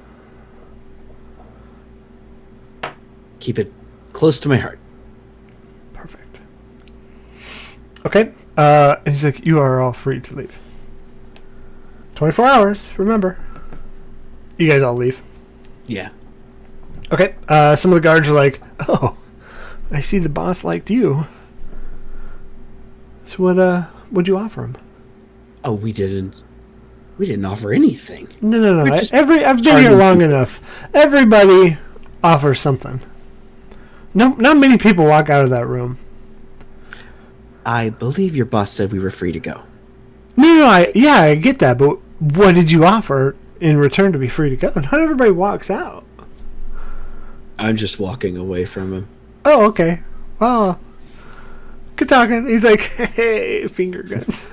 Keep it close to my heart. Perfect. Okay. And he's like, you are all free to leave. 24 hours, remember. You guys all leave. Yeah. Okay. Some of the guards are like, oh, I see the boss liked you. So what'd you offer him? Oh, we didn't offer anything. No. We're just I've been here charging long people. enough. Everybody offers something. No, not many people walk out of that room. I believe your boss said we were free to go. No, I get that, but what did you offer in return to be free to go? Not everybody walks out. I'm just walking away from him. Oh, okay. Well, good talking. He's like, hey, finger guns.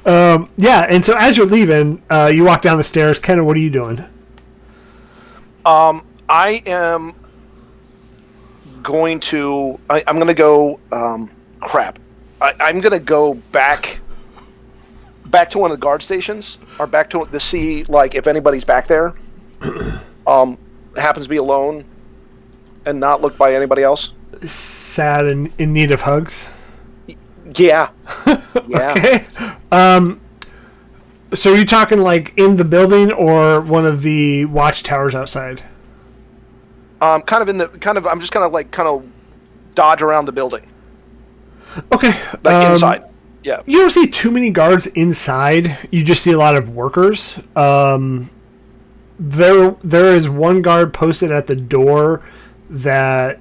Yeah, and so as you're leaving, you walk down the stairs. Kenna, what are you doing? I am going to. I'm going to go. Crap. I'm going to go back to one of the guard stations, or back to see like if anybody's back there. Happens to be alone, and not looked by anybody else. Sad and in need of hugs. Yeah. Yeah. Okay. So are you talking like in the building or one of the watchtowers outside? I'm just kind of dodge around the building. Okay. Like inside. Yeah. You don't see too many guards inside. You just see a lot of workers. There is one guard posted at the door that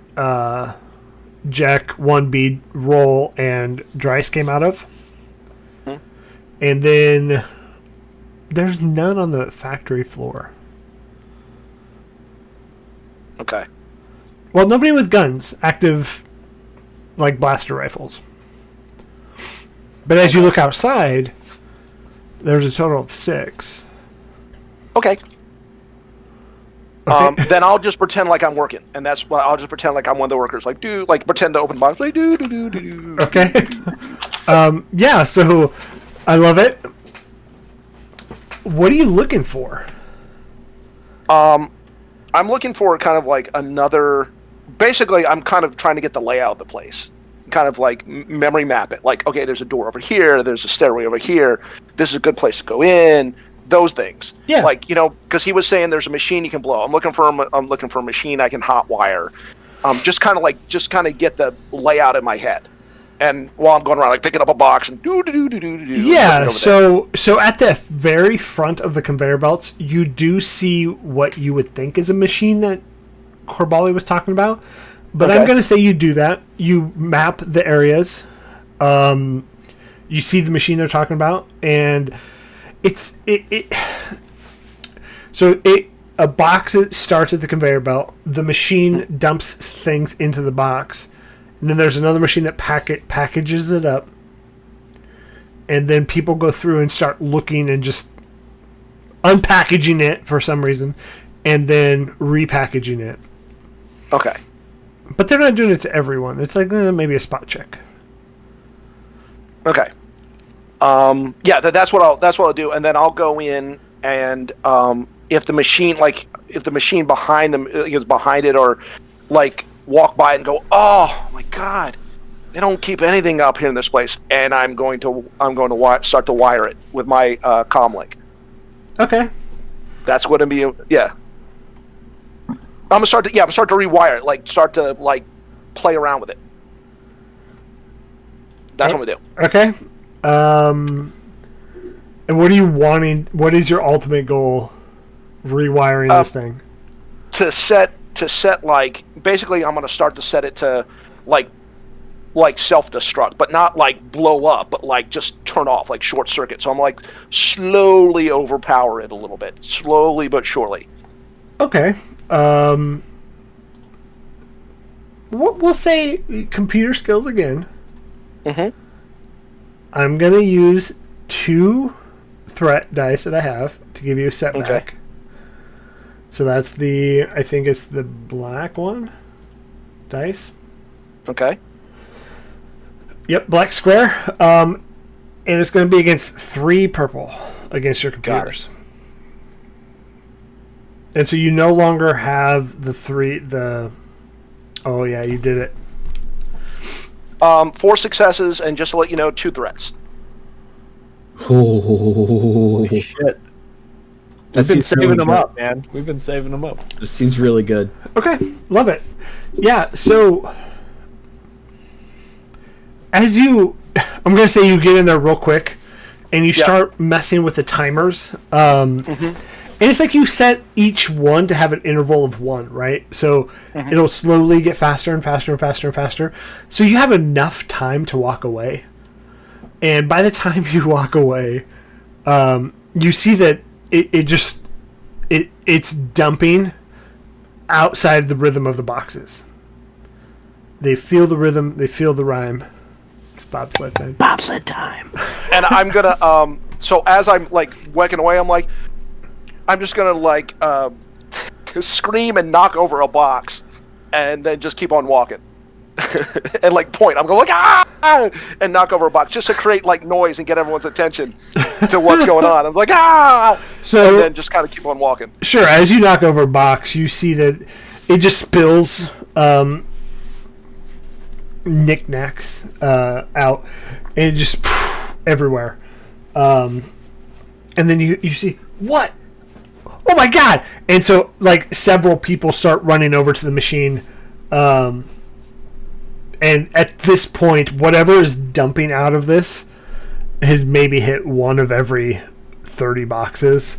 Jack, 1B, Roll, and Dryce came out of. Hmm. And then there's none on the factory floor. Okay. Well, nobody with guns, active, like blaster rifles. But as you look outside, there's a total of 6. Okay. Okay. Then I'll just pretend like I'm working, and that's why I'll just pretend like I'm one of the workers. Like pretend to open box. Like do. Okay. Yeah. So, I love it. What are you looking for? I'm looking for kind of like another. Basically, I'm kind of trying to get the layout of the place. Kind of like memory map it. Like, okay, there's a door over here. There's a stairway over here. This is a good place to go in. Those things. Yeah. Like, because he was saying there's a machine you can blow. I'm looking for a machine I can hot wire. Just kind of get the layout in my head. And while I'm going around, like picking up a box and do. Yeah. So at the very front of the conveyor belts, you do see what you would think is a machine that Corbali was talking about. But Okay. I'm going to say you do that. You map the areas. You see the machine they're talking about, and a box starts at the conveyor belt. The machine dumps things into the box, and then there's another machine that packages it up, and then people go through and start looking and just unpackaging it for some reason, and then repackaging it. Okay. But they're not doing it to everyone. It's like maybe a spot check. Okay. Yeah, that's what I'll do, and then I'll go in and if the machine behind them is behind it, or like walk by and go, oh my god, they don't keep anything up here in this place, and I'm going to start to wire it with my comm link. Okay. That's what it'd be. Yeah. I'm gonna start to rewire it, like start to like play around with it. That's what I'm gonna do. Okay. And what are you wanting? What is your ultimate goal? Rewiring this thing. To set like basically, I'm gonna start to set it to like self-destruct, but not like blow up, but like just turn off, like short circuit. So I'm like slowly overpower it a little bit, slowly but surely. Okay. We'll say computer skills again. Mm-hmm. I'm gonna use 2 threat dice that I have to give you a setback. Okay. So that's I think it's the black one dice. Okay. Yep, black square. And it's going to be against 3 purple against your computers. And so you no longer have the 3. Oh yeah, you did it. 4 successes, and just to let you know, 2 threats. Oh, Shit. That We've been seems saving really them good. up, man. We've been saving them up. That seems really good. Okay, love it. Yeah, so as you, I'm gonna say you get in there real quick, and you start messing with the timers. And it's like you set each one to have an interval of 1, right? So it'll slowly get faster and faster and faster and faster. So you have enough time to walk away. And by the time you walk away, you see that it's dumping outside the rhythm of the boxes. They feel the rhythm. They feel the rhyme. It's bobsled time. Bobsled time. And I'm gonna so as I'm like working away, I'm just gonna like scream and knock over a box, and then just keep on walking, and like point. I'm going like ah, and knock over a box just to create like noise and get everyone's attention to what's going on. I'm like ah, so and then just kind of keep on walking. Sure. As you knock over a box, you see that it just spills knickknacks out, and it just everywhere. And then you see what. Oh my god! And so, like, several people start running over to the machine. And at this point, whatever is dumping out of this has maybe hit one of every 30 boxes.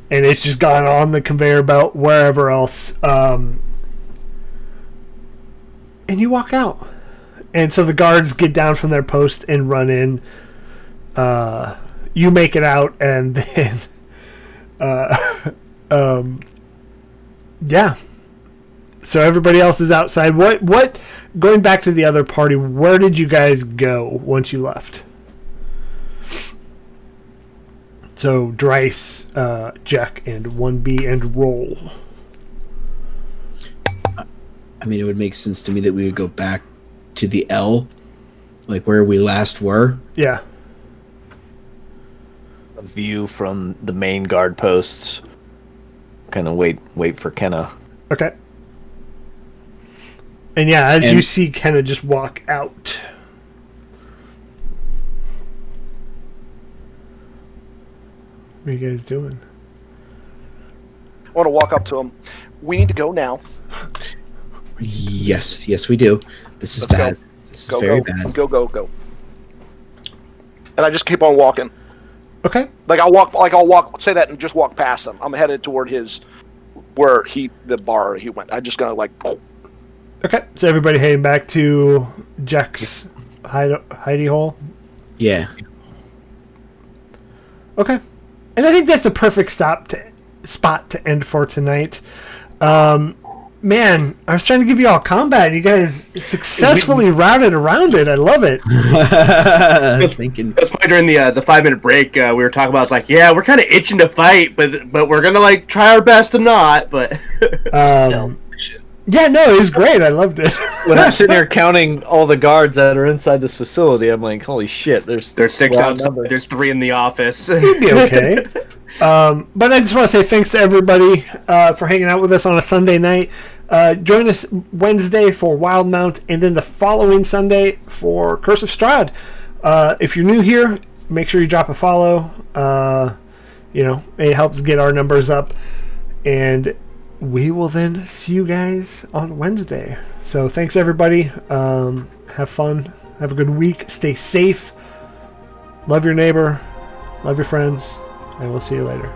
And it's just gone on the conveyor belt, wherever else. And you walk out. And so the guards get down from their post and run in. You make it out, and then... yeah. So everybody else is outside. What going back to the other party, where did you guys go once you left? So Dryce, Jack, and 1B and Roll. I mean, it would make sense to me that we would go back to the L, like where we last were. Yeah. A view from the main guard posts. Kind of wait for Kenna. Okay. And yeah, as you see Kenna just walk out. What are you guys doing? I want to walk up to him. We need to go now. Yes, we do. This is bad. Go. This is very bad. Go. And I just keep on walking. Okay. I'll walk. Say that and just walk past him. I'm headed toward the bar he went. I'm just gonna like. Okay. So everybody heading back to Jack's hidey hole. Yeah. Okay. And I think that's a perfect spot to end for tonight. Man, I was trying to give you all combat. You guys successfully routed around it. I love it. Thinking. That's why during the 5-minute break we were talking about. It's like, yeah, we're kind of itching to fight, but we're gonna like try our best to not. But yeah, no, it was great. I loved it. When I'm sitting here counting all the guards that are inside this facility, I'm like, holy shit! There's 6 outside. There's 3 in the office. You'd be okay. But I just want to say thanks to everybody for hanging out with us on a Sunday night. Join us Wednesday for Wildmount, and then the following Sunday for Curse of Strahd. If you're new here, make sure you drop a follow. It helps get our numbers up, and we will then see you guys on Wednesday. So thanks everybody. Have fun. Have a good week. Stay safe. Love your neighbor. Love your friends. And we'll see you later.